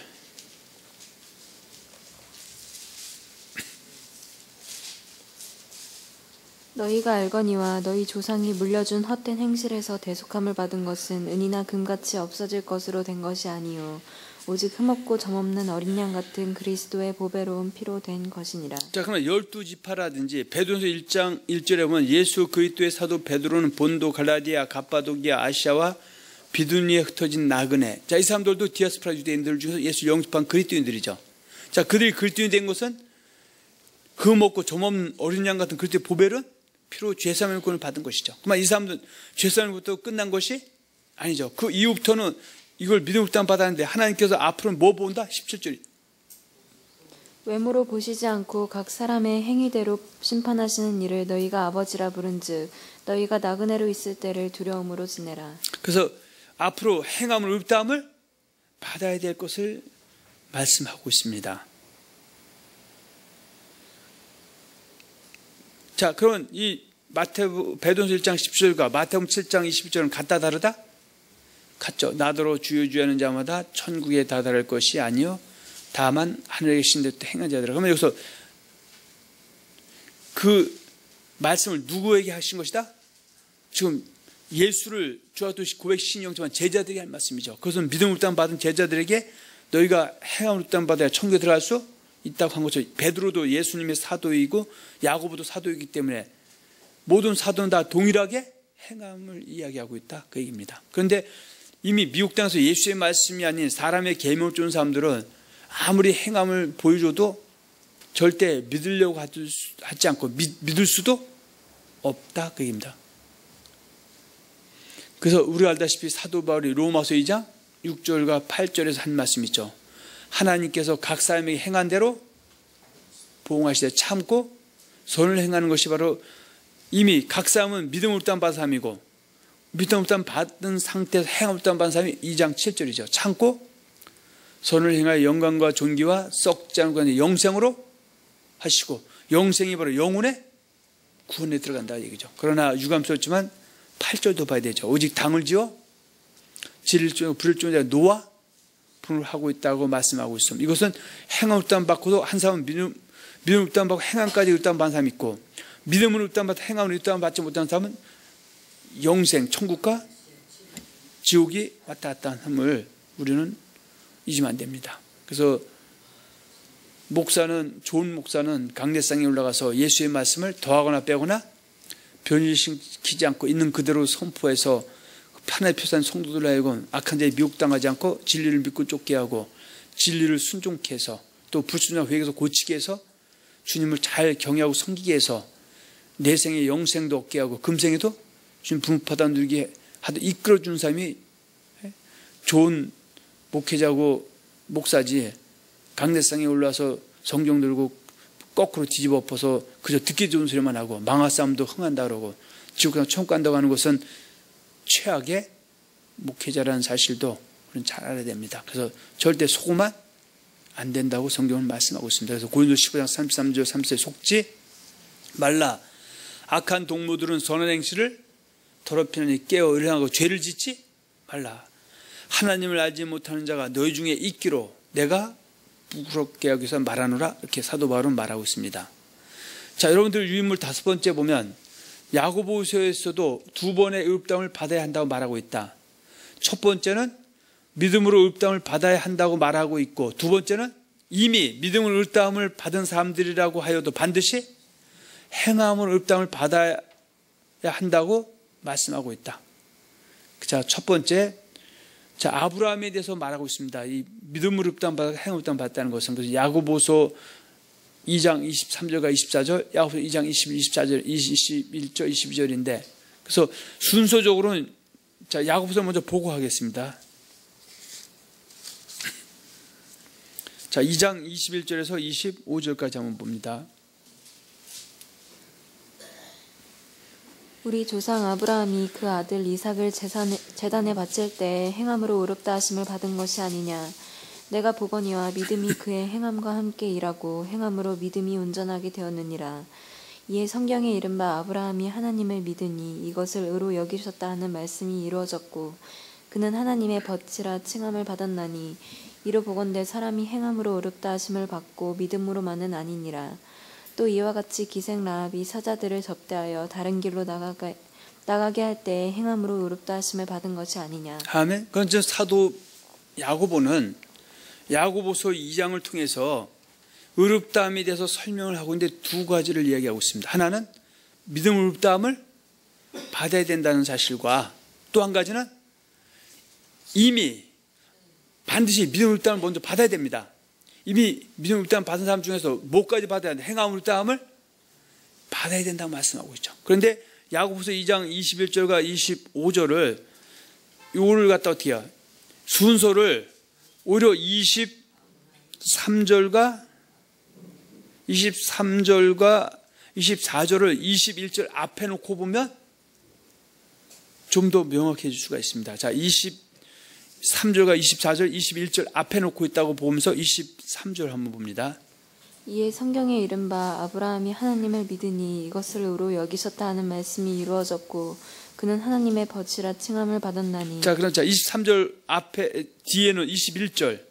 너희가 알거니와 너희 조상이 물려준 헛된 행실에서 대속함을 받은 것은 은이나 금같이 없어질 것으로 된 것이 아니요 오직 흠없고 점없는 어린 양 같은 그리스도의 보배로운 피로 된 것이니라. 자, 그러면 12지파라든지 베드로전서 1장 1절에 보면 예수 그리스도의 사도 베드로는 본도, 갈라디아, 갑바도기아, 아시아와 비두니에 흩어진 나그네. 자, 이 사람들도 디아스포라 유대인들 중에서 예수 영접한 그리스도인들이죠. 자, 그들이 그리스도인이 된 것은 흠없고 점없는 어린 양 같은 그리스도의 보배를 피로 죄사함의 구원을 받은 것이죠. 그러면 이 사람들은 죄사함부터 끝난 것이 아니죠. 그 이후부터는 이걸 믿음으로 받았는데 하나님께서 앞으로는 뭐 본다? 17절 외모로 보시지 않고 각 사람의 행위대로 심판하시는 이를 너희가 아버지라 부른즉 너희가 나그네로 있을 때를 두려움으로 지내라. 그래서 앞으로 행함을 의담을 받아야 될 것을 말씀하고 있습니다. 자, 그러면 이 베드로전서 1장 10절과 마태복음 7장 21절은 같다 다르다? 같죠. 나더러 주여 주여 하는 자마다 천국에 다다를 것이 아니요 다만 하늘에 계신 데 행한 자들아. 그러면 여기서 그 말씀을 누구에게 하신 것이다? 지금 예수를 주와 또 고백 신영지만 제자들이 할 말씀이죠. 그것은 믿음을 받은 제자들에게 너희가 행함을 읊담을 받아야 천국에 들어갈 수 있다고 한 것처럼 베드로도 예수님의 사도이고 야고보도 사도이기 때문에 모든 사도는 다 동일하게 행함을 이야기하고 있다 그 얘기입니다. 그런데 이미 미국 땅에서 예수의 말씀이 아닌 사람의 계명을 쫓는 사람들은 아무리 행함을 보여줘도 절대 믿으려고 하지 않고 믿을 수도 없다 그 얘기입니다. 그래서 우리가 알다시피 사도 바울이 로마서 2장 6절과 8절에서 한 말씀 있죠. 하나님께서 각 사람에게 행한 대로 보응하시되 참고 선을 행하는 것이 바로 이미 각 사람은 믿음을 읊담받은 사람이고 믿음을 읊담받은 상태에서 행함을 읊담받은 사람이 2장 7절이죠. 참고 선을 행하여 영광과 존귀와 썩지 않은 것을 영생으로 하시고 영생이 바로 영혼의 구원에 들어간다 얘기죠. 그러나 유감스럽지만 8절도 봐야 되죠. 오직 당을 지어 진리를 쫓고 불을 쫓는 자가 노아 분을 하고 있다고 말씀하고 있습니다. 이것은 행함을 읊담받고도 한 사람은 믿음을 읊담받고 행함까지 읊담받은 사람이 있고 믿음을 읊담받고 행함을 읊담받지 못하는 사람은 영생, 천국과 지옥이 왔다 갔다 함을 우리는 잊으면 안 됩니다. 그래서 좋은 목사는 강대상에 올라가서 예수의 말씀을 더하거나 빼거나 변질시키지 않고 있는 그대로 선포해서 판에 표사한 성도들 하여금 악한 자에 미혹당하지 않고 진리를 믿고 쫓게 하고 진리를 순종케 해서 또 불순종하고 회개해서 고치게 해서 주님을 잘 경외하고 섬기게 해서 내생에 영생도 얻게 하고 금생에도 주님 부름받아 누리게 하도 이끌어주는 사람이 좋은 목회자고 목사지 강대상에 올라서 성경 들고 거꾸로 뒤집어 엎어서 그저 듣기 좋은 소리만 하고 망할 싸움도 흥한다 그러고 지옥에서 천국 간다고 하는 것은 최악의 목회자라는 사실도 우리는 잘 알아야 됩니다. 그래서 절대 속으면 안 된다고 성경은 말씀하고 있습니다. 그래서 고린도서 15장 33절 34절 속지 말라. 악한 동무들은 선한 행실을 더럽히느니 깨어 일어나고 죄를 짓지 말라. 하나님을 알지 못하는 자가 너희 중에 있기로 내가 부끄럽게 하기 위해서 말하노라. 이렇게 사도 바울은 말하고 있습니다. 자, 여러분들 유인물 5번째 보면 야고보서에서도 2번의 읊담을 받아야 한다고 말하고 있다. 첫 번째는 믿음으로 읊담을 받아야 한다고 말하고 있고 두 번째는 이미 믿음으로 읊담을 받은 사람들이라고 하여도 반드시 행함으로 읊담을 받아야 한다고 말씀하고 있다. 자, 첫 번째, 자, 아브라함에 대해서 말하고 있습니다. 이 믿음으로 읊담 받아 행함으로 읊담 받았다는 것은 그래서 야고보서 2장 23절과 24절, 야고보서 2장 24절, 21절, 22절인데 그래서 순서적으로는 자, 야고보서 먼저 보고하겠습니다. 자, 2장 21절에서 25절까지 한번 봅니다. 우리 조상 아브라함이 그 아들 이삭을 제단에 바칠 때 행함으로 의롭다 하심을 받은 것이 아니냐. 내가 보거니와 믿음이 그의 행함과 함께 일하고 행함으로 믿음이 온전하게 되었느니라. 이에 성경에 이른 바 아브라함이 하나님을 믿으니 이것을 의로 여기셨다 하는 말씀이 이루어졌고 그는 하나님의 벗이라 칭함을 받았나니 이로 보건대 사람이 행함으로 의롭다 하심을 받고 믿음으로만은 아니니라. 또 이와 같이 기생 라합이 사자들을 접대하여 다른 길로 나가게 할 때 행함으로 의롭다 하심을 받은 것이 아니냐. 아멘. 그건 사도 야고보는 야고보서 2장을 통해서 의롭다함에 대해서 설명을 하고 있는데 두 가지를 이야기하고 있습니다. 하나는 믿음 의롭다함을 받아야 된다는 사실과 또 한 가지는 이미 반드시 믿음 의롭다함을 먼저 받아야 됩니다. 이미 믿음 의롭다함 받은 사람 중에서 뭐까지 받아야 되는데 행함 의롭다함을 받아야 된다고 말씀하고 있죠. 그런데 야고보서 2장 21절과 25절을 이거를 갖다 어떻게 해요? 순서를 오히려 23절과 24절을 21절 앞에 놓고 보면 좀 더 명확해질 수가 있습니다. 자, 23절과 24절, 21절 앞에 놓고 있다고 보면서 23절 한번 봅니다. 이에 성경에 이른 바 아브라함이 하나님을 믿으니 이것을 의로 여기셨다 하는 말씀이 이루어졌고 그는 하나님의 벗이라 칭함을 받았나니. 자, 그럼 23절 앞에 뒤에는 21절.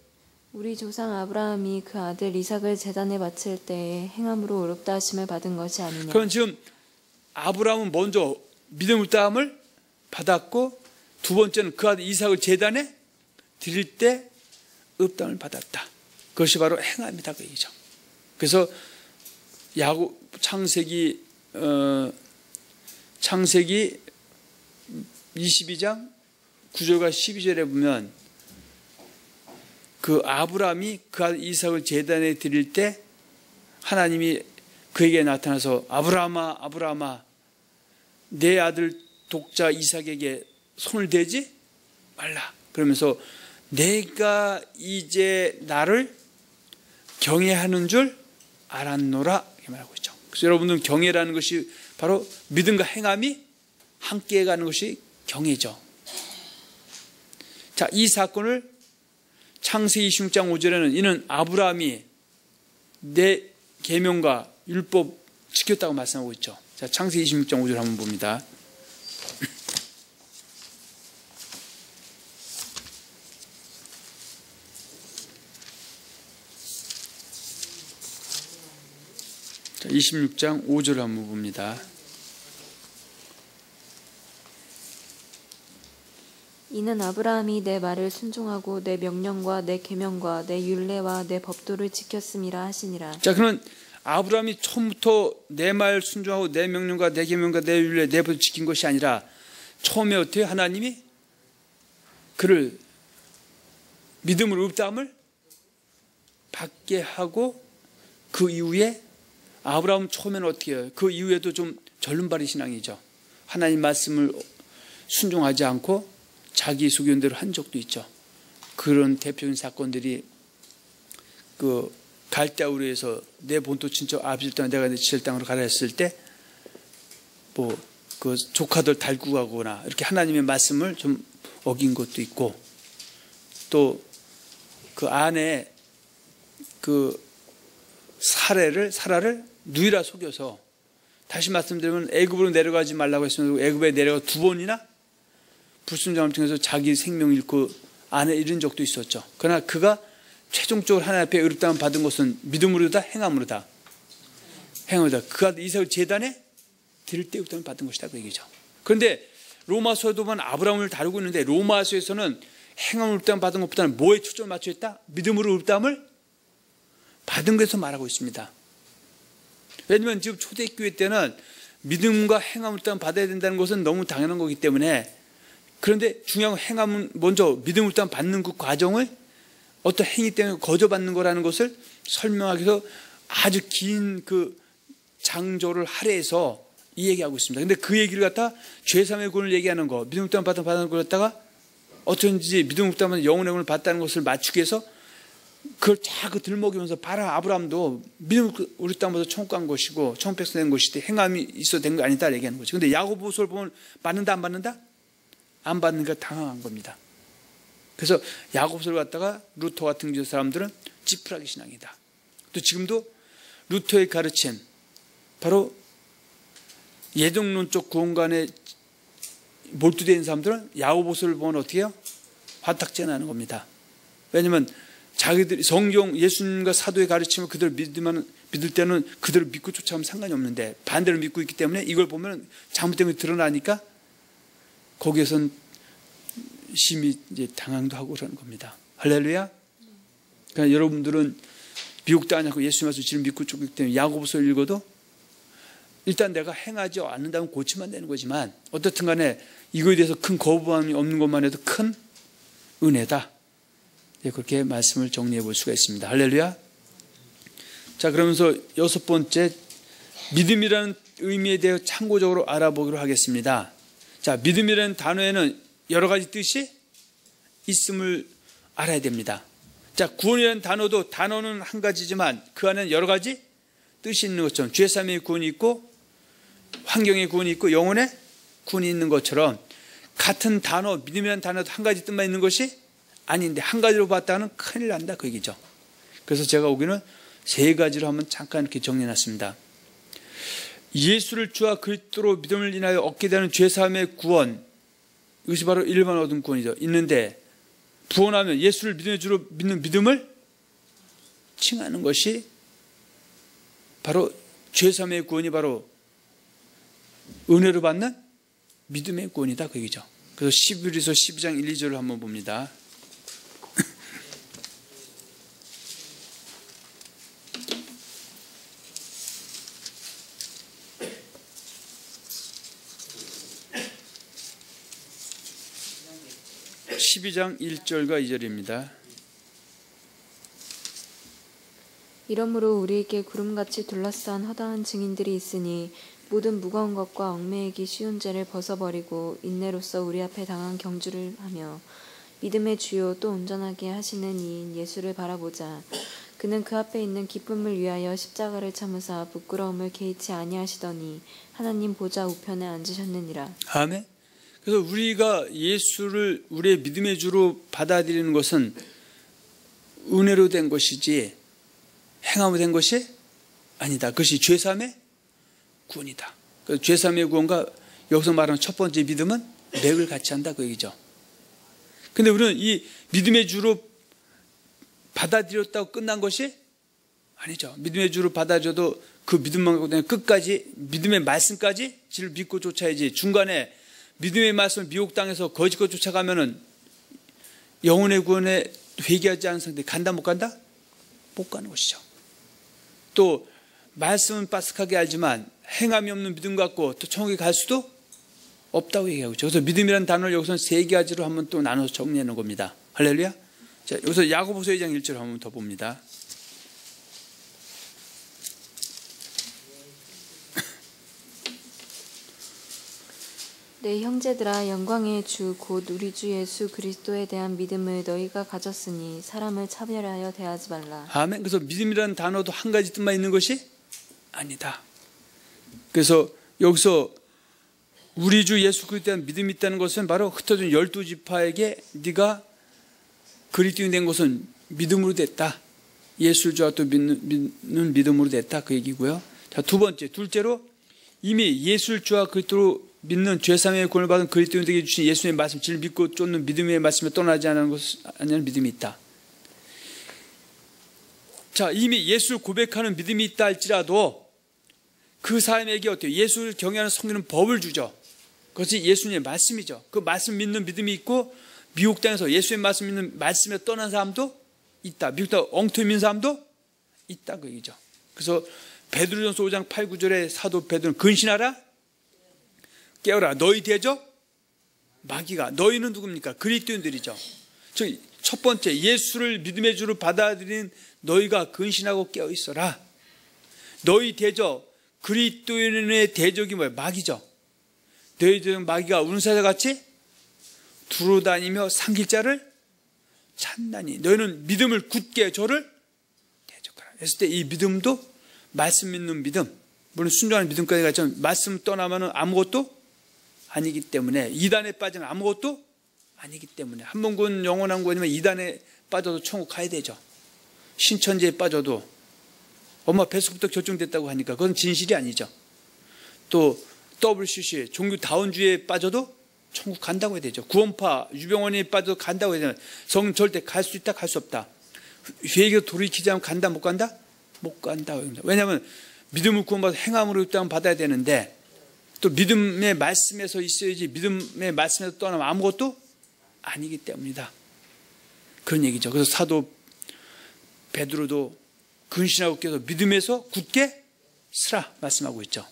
우리 조상 아브라함이 그 아들 이삭을 제단에 바칠 때에 행함으로 의롭다 하심을 받은 것이 아니냐. 그럼 지금 아브라함은 먼저 믿음 의롭다함을 받았고 두 번째는 그 아들 이삭을 제단에 드릴 때 읍담을 받았다. 그것이 바로 행함이다 그 얘기죠. 그래서 창세기 22장 9절과 12절에 보면 그 아브라함이 그 아들 이삭을 제단에 드릴 때 하나님이 그에게 나타나서 아브라함아 아브라함아 내 아들 독자 이삭에게 손을 대지 말라. 그러면서 내가 이제 나를 경외하는 줄 알았노라 이렇게 말하고 있죠. 그래서 여러분들은 경외라는 것이 바로 믿음과 행함이 함께 가는 것이 경외죠. 자, 이 사건을 창세기 26장 5절에는 이는 아브라함이 내 계명과 율법 지켰다고 말씀하고 있죠. 자, 창세기 26장 5절 한번 봅니다. 자, 26장 5절 한번 봅니다. 이는 아브라함이 내 말을 순종하고 내 명령과 내 계명과 내 율례와 내 법도를 지켰음이라 하시니라. 자, 그러면 아브라함이 처음부터 내 말 순종하고 내 명령과 내 계명과 내 율례 내 법을 지킨 것이 아니라 처음에 어떻게 하나님이 그를 믿음으로 읍담을 받게 하고 그 이후에 아브라함은 처음에는 어떻게 해요? 그 이후에도 좀 절름발이 신앙이죠. 하나님 말씀을 순종하지 않고 자기 소견대로 한 적도 있죠. 그런 대표적인 사건들이 그 갈대아우르에서 내 본토 친척 아비들 땅 내가 내 지을 땅으로 가라 했을 때 뭐 그 조카들 달고 가거나 이렇게 하나님의 말씀을 좀 어긴 것도 있고 또 그 안에 그 사라를 누이라 속여서 다시 말씀드리면 애굽으로 내려가지 말라고 했으면 애굽에 내려가 2번이나 불순종을 통해서 자기 생명 잃고 안에 잃은 적도 있었죠. 그러나 그가 최종적으로 하나님 앞에 의롭다함을 받은 것은 믿음으로다 행함으로다. 행함으로다. 그 아들 이삭을 제단에 드릴 때 의롭다함을 받은 것이다 그 얘기죠. 그런데 로마서에도 보면 아브라함을 다루고 있는데 로마서에서는 행함으로 의롭다함을 받은 것보다는 뭐에 초점을 맞춰 있다? 믿음으로 의롭다함을 받은 것에서 말하고 있습니다. 왜냐하면 지금 초대교회 때는 믿음과 행함으로 의롭다함을 받아야 된다는 것은 너무 당연한 거기 때문에 그런데 중요한 행함은 먼저 믿음으로 의롭다함을 받는 그 과정을 어떤 행위 때문에 거저받는 거라는 것을 설명하기 위해서 아주 긴 그 장조를 할애해서 이 얘기하고 있습니다. 근데 그 얘기를 갖다 죄사함의 구원을 얘기하는 거, 믿음으로 의롭다함을 받는 걸 갖다가 어쩐지 믿음으로 의롭다함을 영혼의 구원을 받다는 것을 맞추기 위해서 그걸 자꾸 들먹이면서 봐라 아브라함도 믿음으로 의롭다함을 천국 간 것이고 천국 백성 된 것이지 행함이 있어도 된 거 아니다 얘기하는 거죠. 근데 야고보서를 보면 받는다 안 받는다? 안 받는 게 당황한 겁니다. 그래서 야고보서를 갖다가 루터 같은 사람들은 찌푸라기 신앙이다. 또 지금도 루터의 가르침 바로 예정론적 구원관에 몰두된 사람들은 야고보서를 보면 어떻게 해요? 화딱지나는 겁니다. 왜냐하면 자기들이 성경 예수님과 사도의 가르침을 그대로 믿을 때는 그대로 믿고 쫓아가면 상관이 없는데 반대로 믿고 있기 때문에 이걸 보면 잘못된 것이 드러나니까 거기에선 심히 이제 당황도 하고 그러는 겁니다. 할렐루야. 그러니까 여러분들은 미혹도 안 하고 예수님 말씀 지금 믿고 쫓기 때문에 야고보서를 읽어도 일단 내가 행하지 않는다면 고치면 되는 거지만 어떻든 간에 이거에 대해서 큰 거부감이 없는 것만 해도 큰 은혜다. 그렇게 말씀을 정리해 볼 수가 있습니다. 할렐루야. 자, 그러면서 6번째 믿음이라는 의미에 대해 참고적으로 알아보기로 하겠습니다. 자, 믿음이라는 단어에는 여러 가지 뜻이 있음을 알아야 됩니다. 자, 구원이라는 단어는 한 가지지만 그 안에는 여러 가지 뜻이 있는 것처럼 죄사함의 구원이 있고 환경의 구원이 있고 영혼의 구원이 있는 것처럼 같은 단어, 믿음이라는 단어도 한 가지 뜻만 있는 것이 아닌데 한 가지로 봤다가는 큰일 난다 그 얘기죠. 그래서 제가 오기는 3가지로 한번 잠깐 이렇게 정리해놨습니다. 예수를 주와 그리스도로 믿음을 인하여 얻게 되는 죄사함의 구원, 이것이 바로 일반 얻은 구원이죠. 있는데 부원하면 예수를 믿음의 주로 믿는 믿음을 칭하는 것이 바로 죄사함의 구원이 바로 은혜로 받는 믿음의 구원이다 그 얘기죠. 그래서 11에서 12장 1, 2절을 한번 봅니다. 12장 1절과 2절입니다. 이러므로 우리에게 구름같이 둘러싼 허다한 증인들이 있으니 모든 무거운 것과 얽매이기 쉬운 죄를 벗어버리고 인내로써 우리 앞에 당한 경주를 하며 믿음의 주요 또 온전하게 하시는 이인 예수를 바라보자. 그는 그 앞에 있는 기쁨을 위하여 십자가를 참으사 부끄러움을 개의치 아니하시더니 하나님 보좌 우편에 앉으셨느니라. 아멘. 그래서 우리가 예수를 우리의 믿음의 주로 받아들이는 것은 은혜로 된 것이지 행함으로 된 것이 아니다. 그것이 죄사함의 구원이다. 그래서 죄사함의 구원과 여기서 말하는 첫 번째 믿음은 맥을 같이 한다 그 얘기죠. 근데 우리는 이 믿음의 주로 받아들였다고 끝난 것이 아니죠. 믿음의 주로 받아들여도 그 믿음만 갖고 끝까지 믿음의 말씀까지 지를 믿고 쫓아야지. 중간에 믿음의 말씀을 미혹당해서 거짓것 쫓아가면은 영혼의 구원에 회개하지 않은 상태 간다 못 간다? 못 가는 것이죠. 또 말씀은 빠삭하게 알지만 행함이 없는 믿음 갖고 또 천국에 갈 수도 없다고 얘기하고 있죠. 그래서 믿음이라는 단어를 여기서는 세 가지로 한번 또 나눠서 정리하는 겁니다. 할렐루야. 자, 여기서 야고보서 2장 1절 한번 더 봅니다. 내 형제들아 영광의 주 곧 우리 주 예수 그리스도에 대한 믿음을 너희가 가졌으니 사람을 차별하여 대하지 말라. 아멘. 그래서 믿음이라는 단어도 한 가지 뜻만 있는 것이 아니다. 그래서 여기서 우리 주 예수 그리스도에 대한 믿음이 있다는 것은 바로 흩어진 12지파에게 네가 그리스도인 된 것은 믿음으로 됐다. 예수를 주와 또 믿는 믿음으로 됐다. 그 얘기고요. 자, 두 번째, 둘째로 이미 예수를 주와 그리스도로 믿는 죄사함의 구원을 받은 그리스도인에게 주신 예수의 말씀, 진리를 믿고 쫓는 믿음의 말씀에 떠나지 않는 믿음이 있다. 자, 이미 예수를 고백하는 믿음이 있다 할지라도 그 사람에게 어때요? 예수를 경외하는 성경은 법을 주죠. 그것이 예수님의 말씀이죠. 그 말씀 믿는 믿음이 있고 미혹당해서 예수의 말씀 믿는 말씀에 떠난 사람도 있다. 미혹당 엉터리 믿는 사람도 있다 그 얘기죠. 그래서 베드로전서 5장 8, 9절에 사도 베드로는 근신하라 깨어라 너희 대적 마귀가. 너희는 누굽니까? 그리스도인들이죠. 즉 첫 번째 예수를 믿음의 주로 받아들인 너희가 근신하고 깨어 있어라. 너희 대적 그리스도인의 대적이 뭐예요? 마귀죠. 너희 대적 마귀가 운사자같이 두루다니며 삼킬 자를 찾나니 너희는 믿음을 굳게 저를 대적하라 했을 때 이 믿음도 말씀 믿는 믿음, 물론 순종하는 믿음까지 가지만 말씀 떠나면 아무것도 아니기 때문에, 이단에 빠지면 아무것도 아니기 때문에, 한 번 구원 영원한 구원이면 이단에 빠져도 천국 가야 되죠. 신천지에 빠져도 엄마 뱃속부터 결정됐다고 하니까 그건 진실이 아니죠. 또 WCC 종교다운주의에 빠져도 천국 간다고 해야 되죠. 구원파 유병원에 빠져도 간다고 해야 되죠. 성 절대 갈 수 있다 갈 수 없다. 회개 돌이키지 않으면 간다 못 간다? 못 간다고 합니다. 왜냐하면 믿음을 구원받아서 행함으로 일단 받아야 되는데 또 믿음의 말씀에서 있어야지 믿음의 말씀에서 떠나면 아무것도 아니기 때문이다. 그런 얘기죠. 그래서 사도 베드로도 근신하고 깨서 믿음에서 굳게 서라 말씀하고 있죠.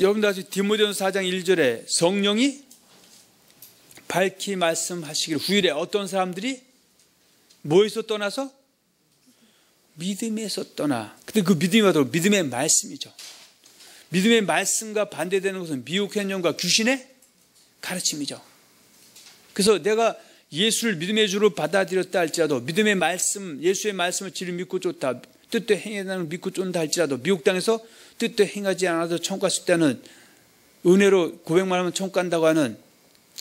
여러분들 아시죠? 디모데전서 4장 1절에 성령이 밝히 말씀하시기를 후일에 어떤 사람들이 뭐에서 떠나서? 믿음에서 떠나. 근데 그 믿음이 바로 믿음의 말씀이죠. 믿음의 말씀과 반대되는 것은 미혹행령과 귀신의 가르침이죠. 그래서 내가 예수를 믿음의 주로 받아들였다 할지라도 믿음의 말씀, 예수의 말씀을 지를 믿고 쫓다, 뜻대로 행하는 믿고 쫓는다 할지라도 미혹당해서 뜻대로 행하지 않아도 천국 갔을 때는 은혜로 고백만 하면 천국 간다고 하는,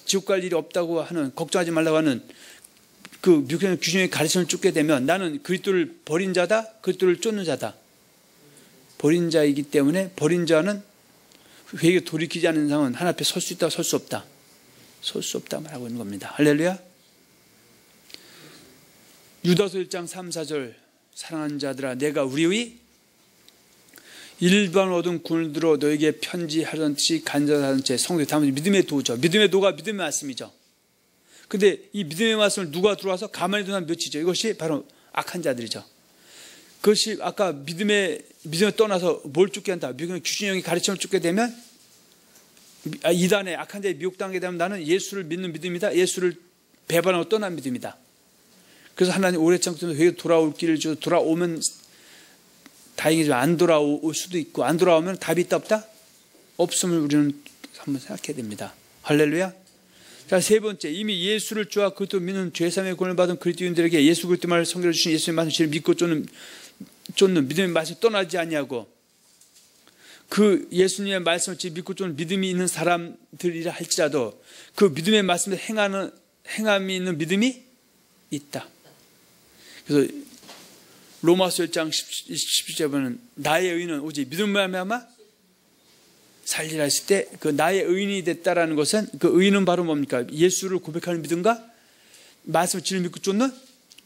지옥 갈 일이 없다고 하는, 걱정하지 말라고 하는 그 미혹행령 귀신의 가르침을 쫓게 되면 나는 그리스도를 버린 자다, 그리스도를 쫓는 자다. 버린 자이기 때문에 버린 자는 회개 돌이키지 않는 상황은 하나님 앞에 설 수 있다, 설 수 없다. 설 수 없다 말하고 있는 겁니다. 할렐루야. 유다서 1장 3, 4절 사랑하는 자들아 내가 우리의 일반 얻은 군을 들어 너에게 편지하던 듯이 간절하던 채 성도에 담은 믿음의 도죠. 믿음의 도가 믿음의 말씀이죠. 근데 이 믿음의 말씀을 누가 들어와서 가만히 두는 몇이죠. 이것이 바로 악한 자들이죠. 그것이 아까 믿음에 떠나서 뭘 쫓게 한다. 믿음의 귀신의 영이 가르침을 쫓게 되면 이단에 악한 자에 미혹당하게 되면 나는 예수를 믿는 믿음이다. 예수를 배반하고 떠난 믿음이다. 그래서 하나님 오래 참고 왜 돌아올 길을 줘. 돌아오면 다행이지만 안 돌아올 수도 있고, 안 돌아오면 답이 있다 없다? 없음을 우리는 한번 생각해야 됩니다. 할렐루야. 자, 세 번째, 이미 예수를 주와 그리스도 믿는 죄사함의 구원을 받은 그리스도인들에게 예수 그리스도 말을 선결해 주신 예수의 말씀을 믿고 쫓는 믿음의 말씀을 떠나지 아니하고, 그 예수님의 말씀을 믿고 쫓는 믿음이 있는 사람들이라 할지라도 그 믿음의 말씀을 행함이 있는 믿음이 있다. 그래서 로마서 1장 17절에 보면 나의 의는 오직 믿음으로 말미암아 살리라 했을 때 그 나의 의인이 됐다라는 것은, 그 의인은 바로 뭡니까? 예수를 고백하는 믿음과 말씀을 진리 믿고 쫓는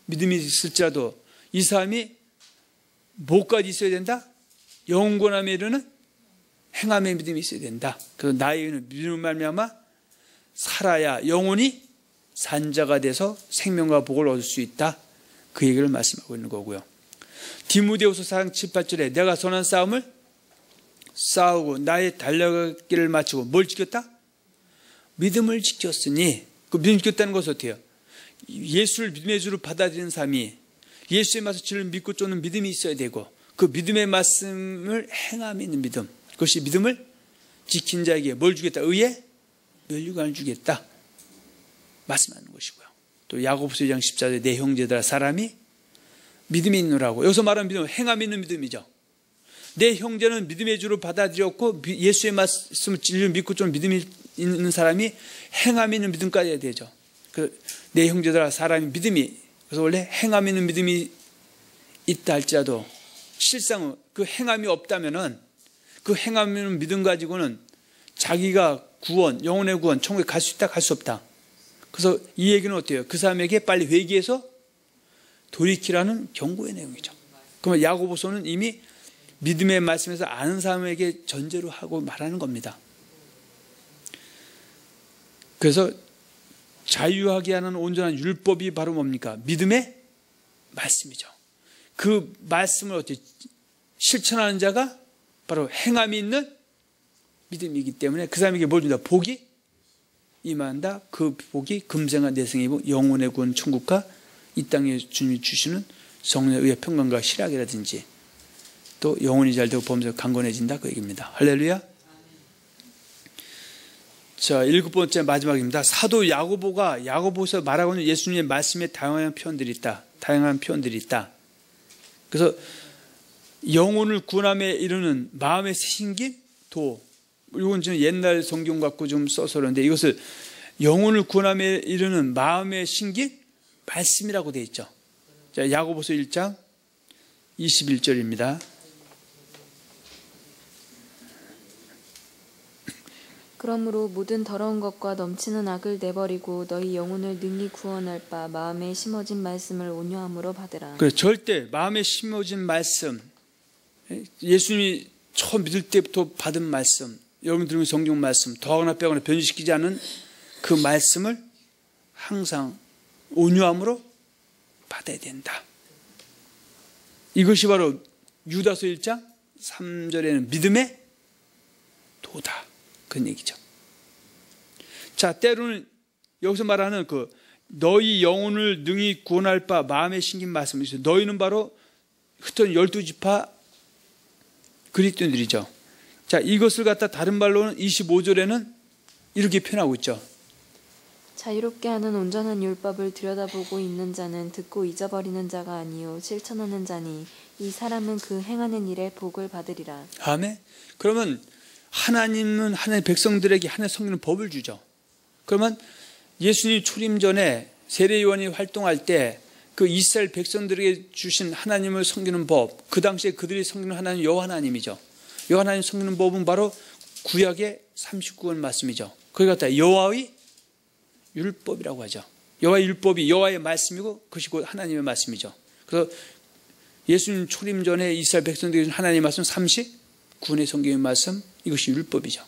믿음이 있을지라도 이 사람이 뭐까지 있어야 된다? 영원함에 이르는 행함의 믿음이 있어야 된다. 그래서 나의 의인은 믿음으로 말미암아 살아야 영원히 산자가 돼서 생명과 복을 얻을 수 있다. 그 얘기를 말씀하고 있는 거고요. 디모데후서 4장 7, 8절에 내가 선한 싸움을 싸우고 나의 달려갈 길을 마치고 뭘 지켰다? 믿음을 지켰으니, 그 믿음 지켰다는 것은 어때요? 예수를 믿음의 주로 받아들이는 삶이 예수의 말씀을 믿고 쫓는 믿음이 있어야 되고, 그 믿음의 말씀을 행함이 있는 믿음, 그것이 믿음을 지킨 자에게 뭘 주겠다? 의의 면류관을 주겠다 말씀하는 것이고요. 또 야고보서 2장 14절에 내 형제들아 사람이 믿음이 있노라고. 여기서 말하는 믿음은 행함이 있는 믿음이죠. 내 형제는 믿음의 주로 받아들였고 예수의 말씀을 진리를 믿고 좀 믿음이 있는 사람이 행함이 있는 믿음까지 해야 되죠. 내 형제들아 사람이 믿음이, 그래서 원래 행함이 있는 믿음이 있다 할지라도 실상은 그 행함이 없다면은 그 행함이 있는 믿음 가지고는 자기가 구원, 영혼의 구원, 천국에 갈 수 있다, 갈 수 없다. 그래서 이 얘기는 어때요? 그 사람에게 빨리 회개해서 돌이키라는 경고의 내용이죠. 그러면 야고보서는 이미 믿음의 말씀에서 아는 사람에게 전제로 하고 말하는 겁니다. 그래서 자유하게 하는 온전한 율법이 바로 뭡니까? 믿음의 말씀이죠. 그 말씀을 어떻게 실천하는 자가 바로 행함이 있는 믿음이기 때문에 그 사람에게 뭘 준다? 복이 임한다. 그 복이 금생과 내생이고 영혼의 구원 천국과 이 땅에 주님이 주시는 성령의 의의 평강과 실학이라든지 또 영혼이 잘되고 범죄가 강건해진다, 그 얘기입니다. 할렐루야. 자, 7번째 마지막입니다. 사도 야고보서 말하고 있는 예수님의 말씀에 다양한 표현들이 있다. 그래서 영혼을 구원함에 이르는 마음의 생긴 도, 이건 지금 옛날 성경 갖고 좀 써서 그러는데 이것을 영혼을 구원함에 이르는 마음의 신긴 말씀이라고 되어 있죠. 자, 야고보서 1장 21절입니다. 그러므로 모든 더러운 것과 넘치는 악을 내버리고 너희 영혼을 능히 구원할 바 마음에 심어진 말씀을 온유함으로 받으라. 그래, 절대 마음에 심어진 말씀, 예수님이 처음 믿을 때부터 받은 말씀, 여러분 들으면 성경 말씀, 더하거나 빼거나 변질시키지 않은 그 말씀을 항상 온유함으로 받아야 된다. 이것이 바로 유다서 1장 3절에는 믿음의 도다, 그런 얘기죠. 자, 때로는 여기서 말하는 그 너희 영혼을 능히 구원할 바 마음에 심긴 말씀이 있어요. 너희는 바로 흩어진 12지파 그리스도인들이죠. 자, 이것을 갖다 다른 말로는 25절에는 이렇게 표현하고 있죠. 자유롭게 하는 온전한 율법을 들여다보고 있는 자는 듣고 잊어버리는 자가 아니요 실천하는 자니 이 사람은 그 행하는 일에 복을 받으리라. 아멘. 그러면 하나님은 하나님의 백성들에게 하나님의 성경은 법을 주죠. 그러면 예수님 초림 전에 세례요한이 활동할 때 그 이스라엘 백성들에게 주신 하나님을 섬기는 법, 그 당시에 그들이 섬기는 하나님 여호와 하나님이죠. 여호와 하나님 섬기는 법은 바로 구약의 39권 말씀이죠. 그걸 갖다 여호와의 율법이라고 하죠. 여호와의 율법이 여호와의 말씀이고 그것이 곧 하나님의 말씀이죠. 그래서 예수님 초림 전에 이스라엘 백성들에게 주신 하나님의 말씀 39권의 성경의 말씀, 이것이 율법이죠.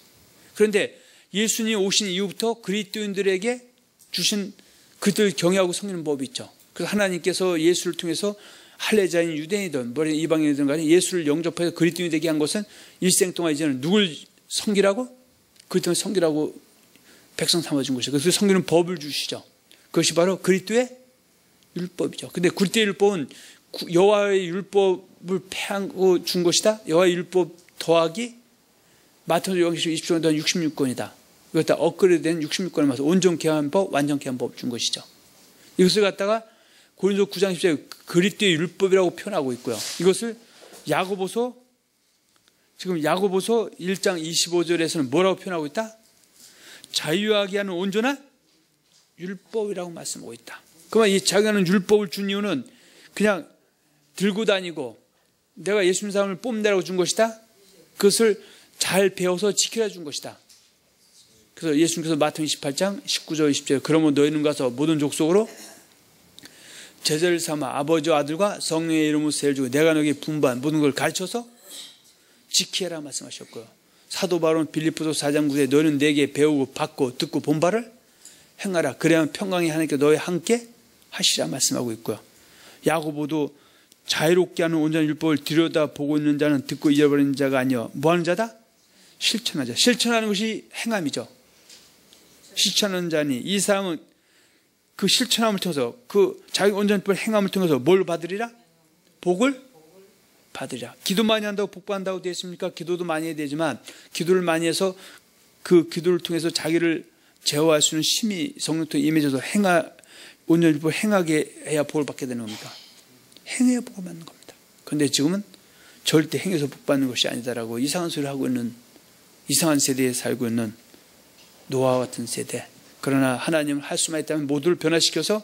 그런데 예수님 오신 이후부터 그리스도인들에게 주신 그들 경외하고 섬기는 법이 있죠. 그래서 하나님께서 예수를 통해서 할례자인 유대인이든 이방인이든 간에 예수를 영접해서 그리스도인이 되게 한 것은 일생 동안 이제는 누굴 섬기라고? 그것 때문에 성결하고 백성 삼아준 것이죠. 그래서 성경은 법을 주시죠. 그것이 바로 그리스도의 율법이죠. 근데 그리스도의 율법은 여호와의 율법을 폐하고 준 것이다. 여호와의 율법 더하기 마태복음 20장 더한 66권이다. 이것 다 업그레이드된 66권을 맞서 온전케 한 법, 완전케 한 법 준 것이죠. 이것을 갖다가 고린도 9장 10절에 그리스도의 율법이라고 표현하고 있고요. 이것을 야고보서 지금 야고보서 1장 25절에서는 뭐라고 표현하고 있다? 자유하게 하는 온전한 율법이라고 말씀하고 있다. 그러면 이 자유하는 율법을 준 이유는 그냥 들고 다니고 내가 예수님 사람을 뽐내라고 준 것이다. 그것을 잘 배워서 지키라 준 것이다. 그래서 예수님께서 마태복음 28장 19절 20절 그러면 너희는 가서 모든 족속으로 제자를 삼아 아버지와 아들과 성령의 이름으로 세를 주고 내가 너에게 분부한 모든 걸 가르쳐서 지키라 말씀하셨고요. 사도 바울은 빌립보서 4장 9절에 너희는 내게 배우고 받고 듣고 본 바를 행하라. 그래야만 평강의 하나님께 너희 함께 하시라 말씀하고 있고요. 야고보도 자유롭게 하는 온전한 율법을 들여다보고 있는 자는 듣고 잊어버리는 자가 아니여 뭐하는 자다? 실천하자. 실천하는 것이 행함이죠. 실천하는 자니 이 사람은 그 실천함을 통해서 그 자기 온전한 율법을 행함을 통해서 뭘 받으리라? 복을 받으리라. 기도 많이 한다고 복 받는다고 되어 있습니까? 기도도 많이 해야 되지만 기도를 많이 해서 그 기도를 통해서 자기를 제어할 수 있는 힘이 성령 통해 임해져서 온전한 율법을 행하게 해야 복을 받게 되는 겁니까? 행해야 복을 받는 겁니다. 그런데 지금은 절대 행해서 복 받는 것이 아니다라고 이상한 소리를 하고 있는 이상한 세대에 살고 있는 노아와 같은 세대. 그러나 하나님은 할 수만 있다면 모두를 변화시켜서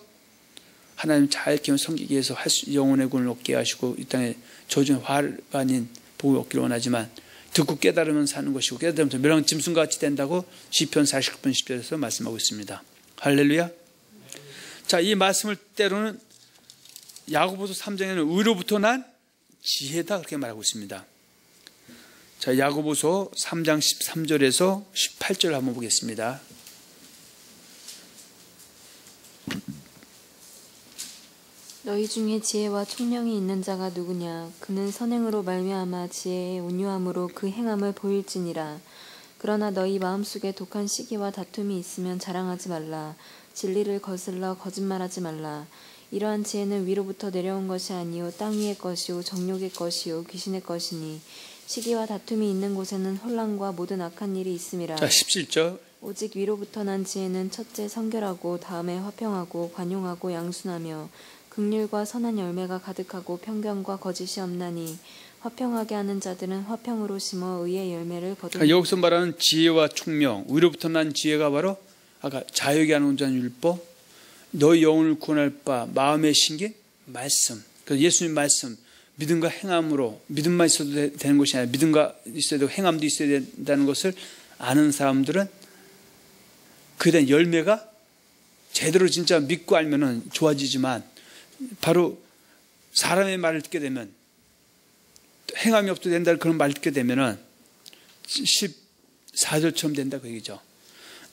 하나님 잘 키우면 섬기기 위해서 영혼의 구원을 얻게 하시고 이 땅에 저주의 화반인 복을 얻기를 원하지만 듣고 깨달으면 사는 것이고 깨달으면서 멸망 짐승과 같이 된다고 시편 49편 10절에서 말씀하고 있습니다. 할렐루야. 자, 이 말씀을 때로는 야고보서 3장에는 의로부터 난 지혜다 그렇게 말하고 있습니다. 자, 야고보서 3장 13절에서 18절 한번 보겠습니다. 너희 중에 지혜와 총명이 있는 자가 누구냐? 그는 선행으로 말미암아 지혜의 온유함으로 그 행함을 보일지니라. 그러나 너희 마음속에 독한 시기와 다툼이 있으면 자랑하지 말라. 진리를 거슬러 거짓말하지 말라. 이러한 지혜는 위로부터 내려온 것이 아니요 땅 위의 것이요 정욕의 것이요 귀신의 것이니 시기와 다툼이 있는 곳에는 혼란과 모든 악한 일이 있음이라. 자, 17절. 오직 위로부터 난 지혜는 첫째 성결하고 다음에 화평하고 관용하고 양순하며 긍휼과 선한 열매가 가득하고 편견과 거짓이 없나니 화평하게 하는 자들은 화평으로 심어 의의 열매를 거두니. 여기서 말하는 지혜와 총명, 위로부터 난 지혜가 바로 아까 자유하게 하는 온전한 율법, 너희 영혼을 구원할 바 마음의 신긴 말씀. 그래서 예수님 말씀, 믿음과 행함으로 믿음만 있어도 되는 것이 아니라 믿음과 있어야 되고 행함도 있어야 된다는 것을 아는 사람들은 그에 대한 열매가 제대로 진짜 믿고 알면은 좋아지지만 바로 사람의 말을 듣게 되면 행함이 없어도 된다 그런 말을 듣게 되면은 14절처럼 된다 그 얘기죠.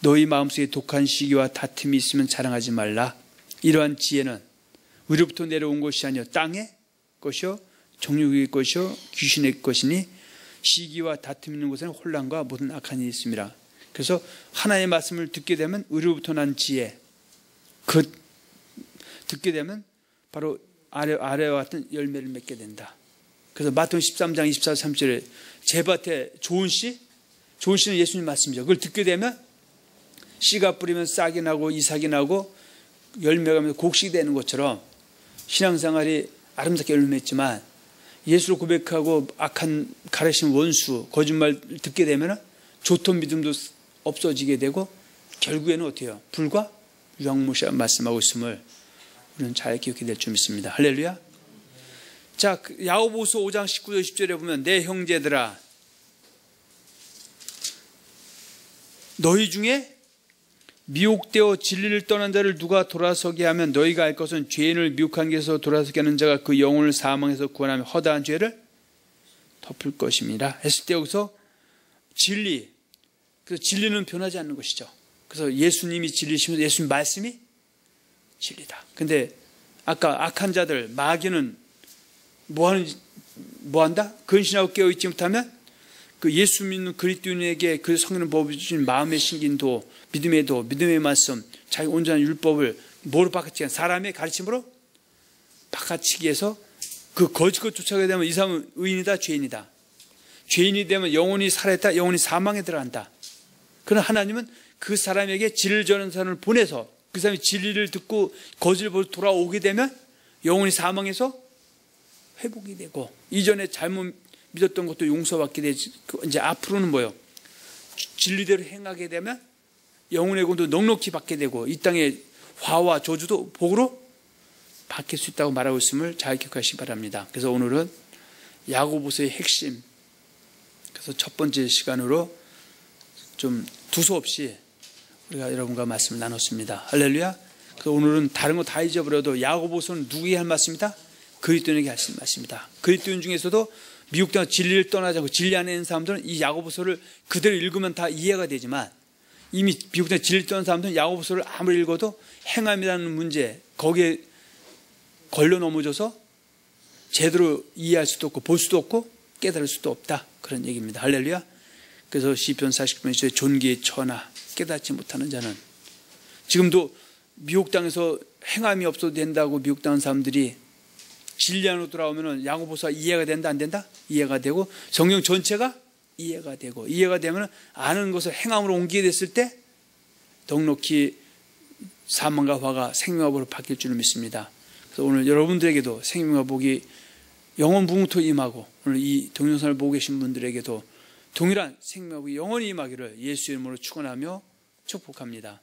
너희 마음속에 독한 시기와 다툼이 있으면 자랑하지 말라. 이러한 지혜는 위로부터 내려온 것이 아니요 땅의 것이요 정욕의 것이요 귀신의 것이니 시기와 다툼 있는 곳에는 혼란과 모든 악한 일이 있습니다. 그래서 하나님의 말씀을 듣게 되면 위로부터 난 지혜, 그 듣게 되면 바로 아래와 같은 열매를 맺게 된다. 그래서 마태복음 13장 24, 30절에 제 밭에 좋은 씨는 예수님 말씀이죠. 그걸 듣게 되면 씨가 뿌리면 싹이 나고 이삭이 나고 열매가 나면서 곡식이 되는 것처럼 신앙생활이 아름답게 열매했지만 예수를 고백하고 악한 가르침 원수 거짓말 듣게 되면 좋던 믿음도 없어지게 되고 결국에는 어떻게 해요? 불과 유황무시라 말씀하고 있음을 우리는 잘 기억해야 될 줄 믿습니다. 할렐루야. 자, 야고보서 5장 19절 20절에 보면 내 형제들아 너희 중에 미혹되어 진리를 떠난 자를 누가 돌아서게 하면 너희가 알 것은 죄인을 미혹한 데서 돌아서게 하는 자가 그 영혼을 사망에서 구원하며 허다한 죄를 덮을 것입니다. 했을 때 여기서 진리, 그래서 진리는 변하지 않는 것이죠. 그래서 예수님이 진리시면서 예수님 말씀이 진리다. 근데 아까 악한 자들 마귀는 뭐한다? 근신하고 깨어있지 못하면 그 예수 믿는 그리스도인에게 그 성령의 법이 주신 마음의 신긴도, 믿음의 도, 믿음의 말씀, 자기 온전한 율법을 뭐로 바꿔치기? 사람의 가르침으로 바꿔치기 해서 그 거짓 것 쫓아가게 되면 이 사람은 의인이다, 죄인이다. 죄인이 되면 영혼이 살아있다, 영혼이 사망에 들어간다. 그러나 하나님은 그 사람에게 진리를 전하는 사람을 보내서 그 사람이 진리를 듣고 거짓을 보고 돌아오게 되면 영혼이 사망해서 회복이 되고, 이전에 잘못 믿었던 것도 용서받게 되지. 이제 앞으로는 뭐요? 진리대로 행하게 되면 영혼의 구원도 넉넉히 받게 되고, 이 땅의 화와 저주도 복으로 바뀔 수 있다고 말하고 있음을 잘 기억하시기 바랍니다. 그래서 오늘은 야고보서의 핵심, 그래서 첫 번째 시간으로 좀 두서없이 우리가 여러분과 말씀을 나눴습니다. 할렐루야. 그래서 오늘은 다른 거 다 잊어버려도 야고보서는 누구에게 할 말씀이다? 그리스도인에게 하신 말씀입니다. 그리스도인 중에서도 미국 땅 진리를 떠나지 않고 진리 안에 있는 사람들은 이 야고보서를 그대로 읽으면 다 이해가 되지만, 이미 미국 땅 진리를 떠난 사람들은 야고보서를 아무리 읽어도 행함이라는 문제, 거기에 걸려 넘어져서 제대로 이해할 수도 없고 볼 수도 없고 깨달을 수도 없다, 그런 얘기입니다. 할렐루야. 그래서 시편 49편에 존귀에 처하나 깨닫지 못하는 자는, 지금도 미국 땅에서 행함이 없어도 된다고 미국 땅 사람들이 진리 안으로 돌아오면 야고보서가 이해가 된다, 안 된다? 이해가 되고, 성경 전체가 이해가 되고, 이해가 되면 아는 것을 행함으로 옮기게 됐을 때 넉넉히 사망과 화가 생명과 복으로 바뀔 줄을 믿습니다. 그래서 오늘 여러분들에게도 생명과 복이 영원 부흥토 임하고, 오늘 이 동영상을 보고 계신 분들에게도 동일한 생명과 복이 영원히 임하기를 예수의 이름으로 축원하며 축복합니다.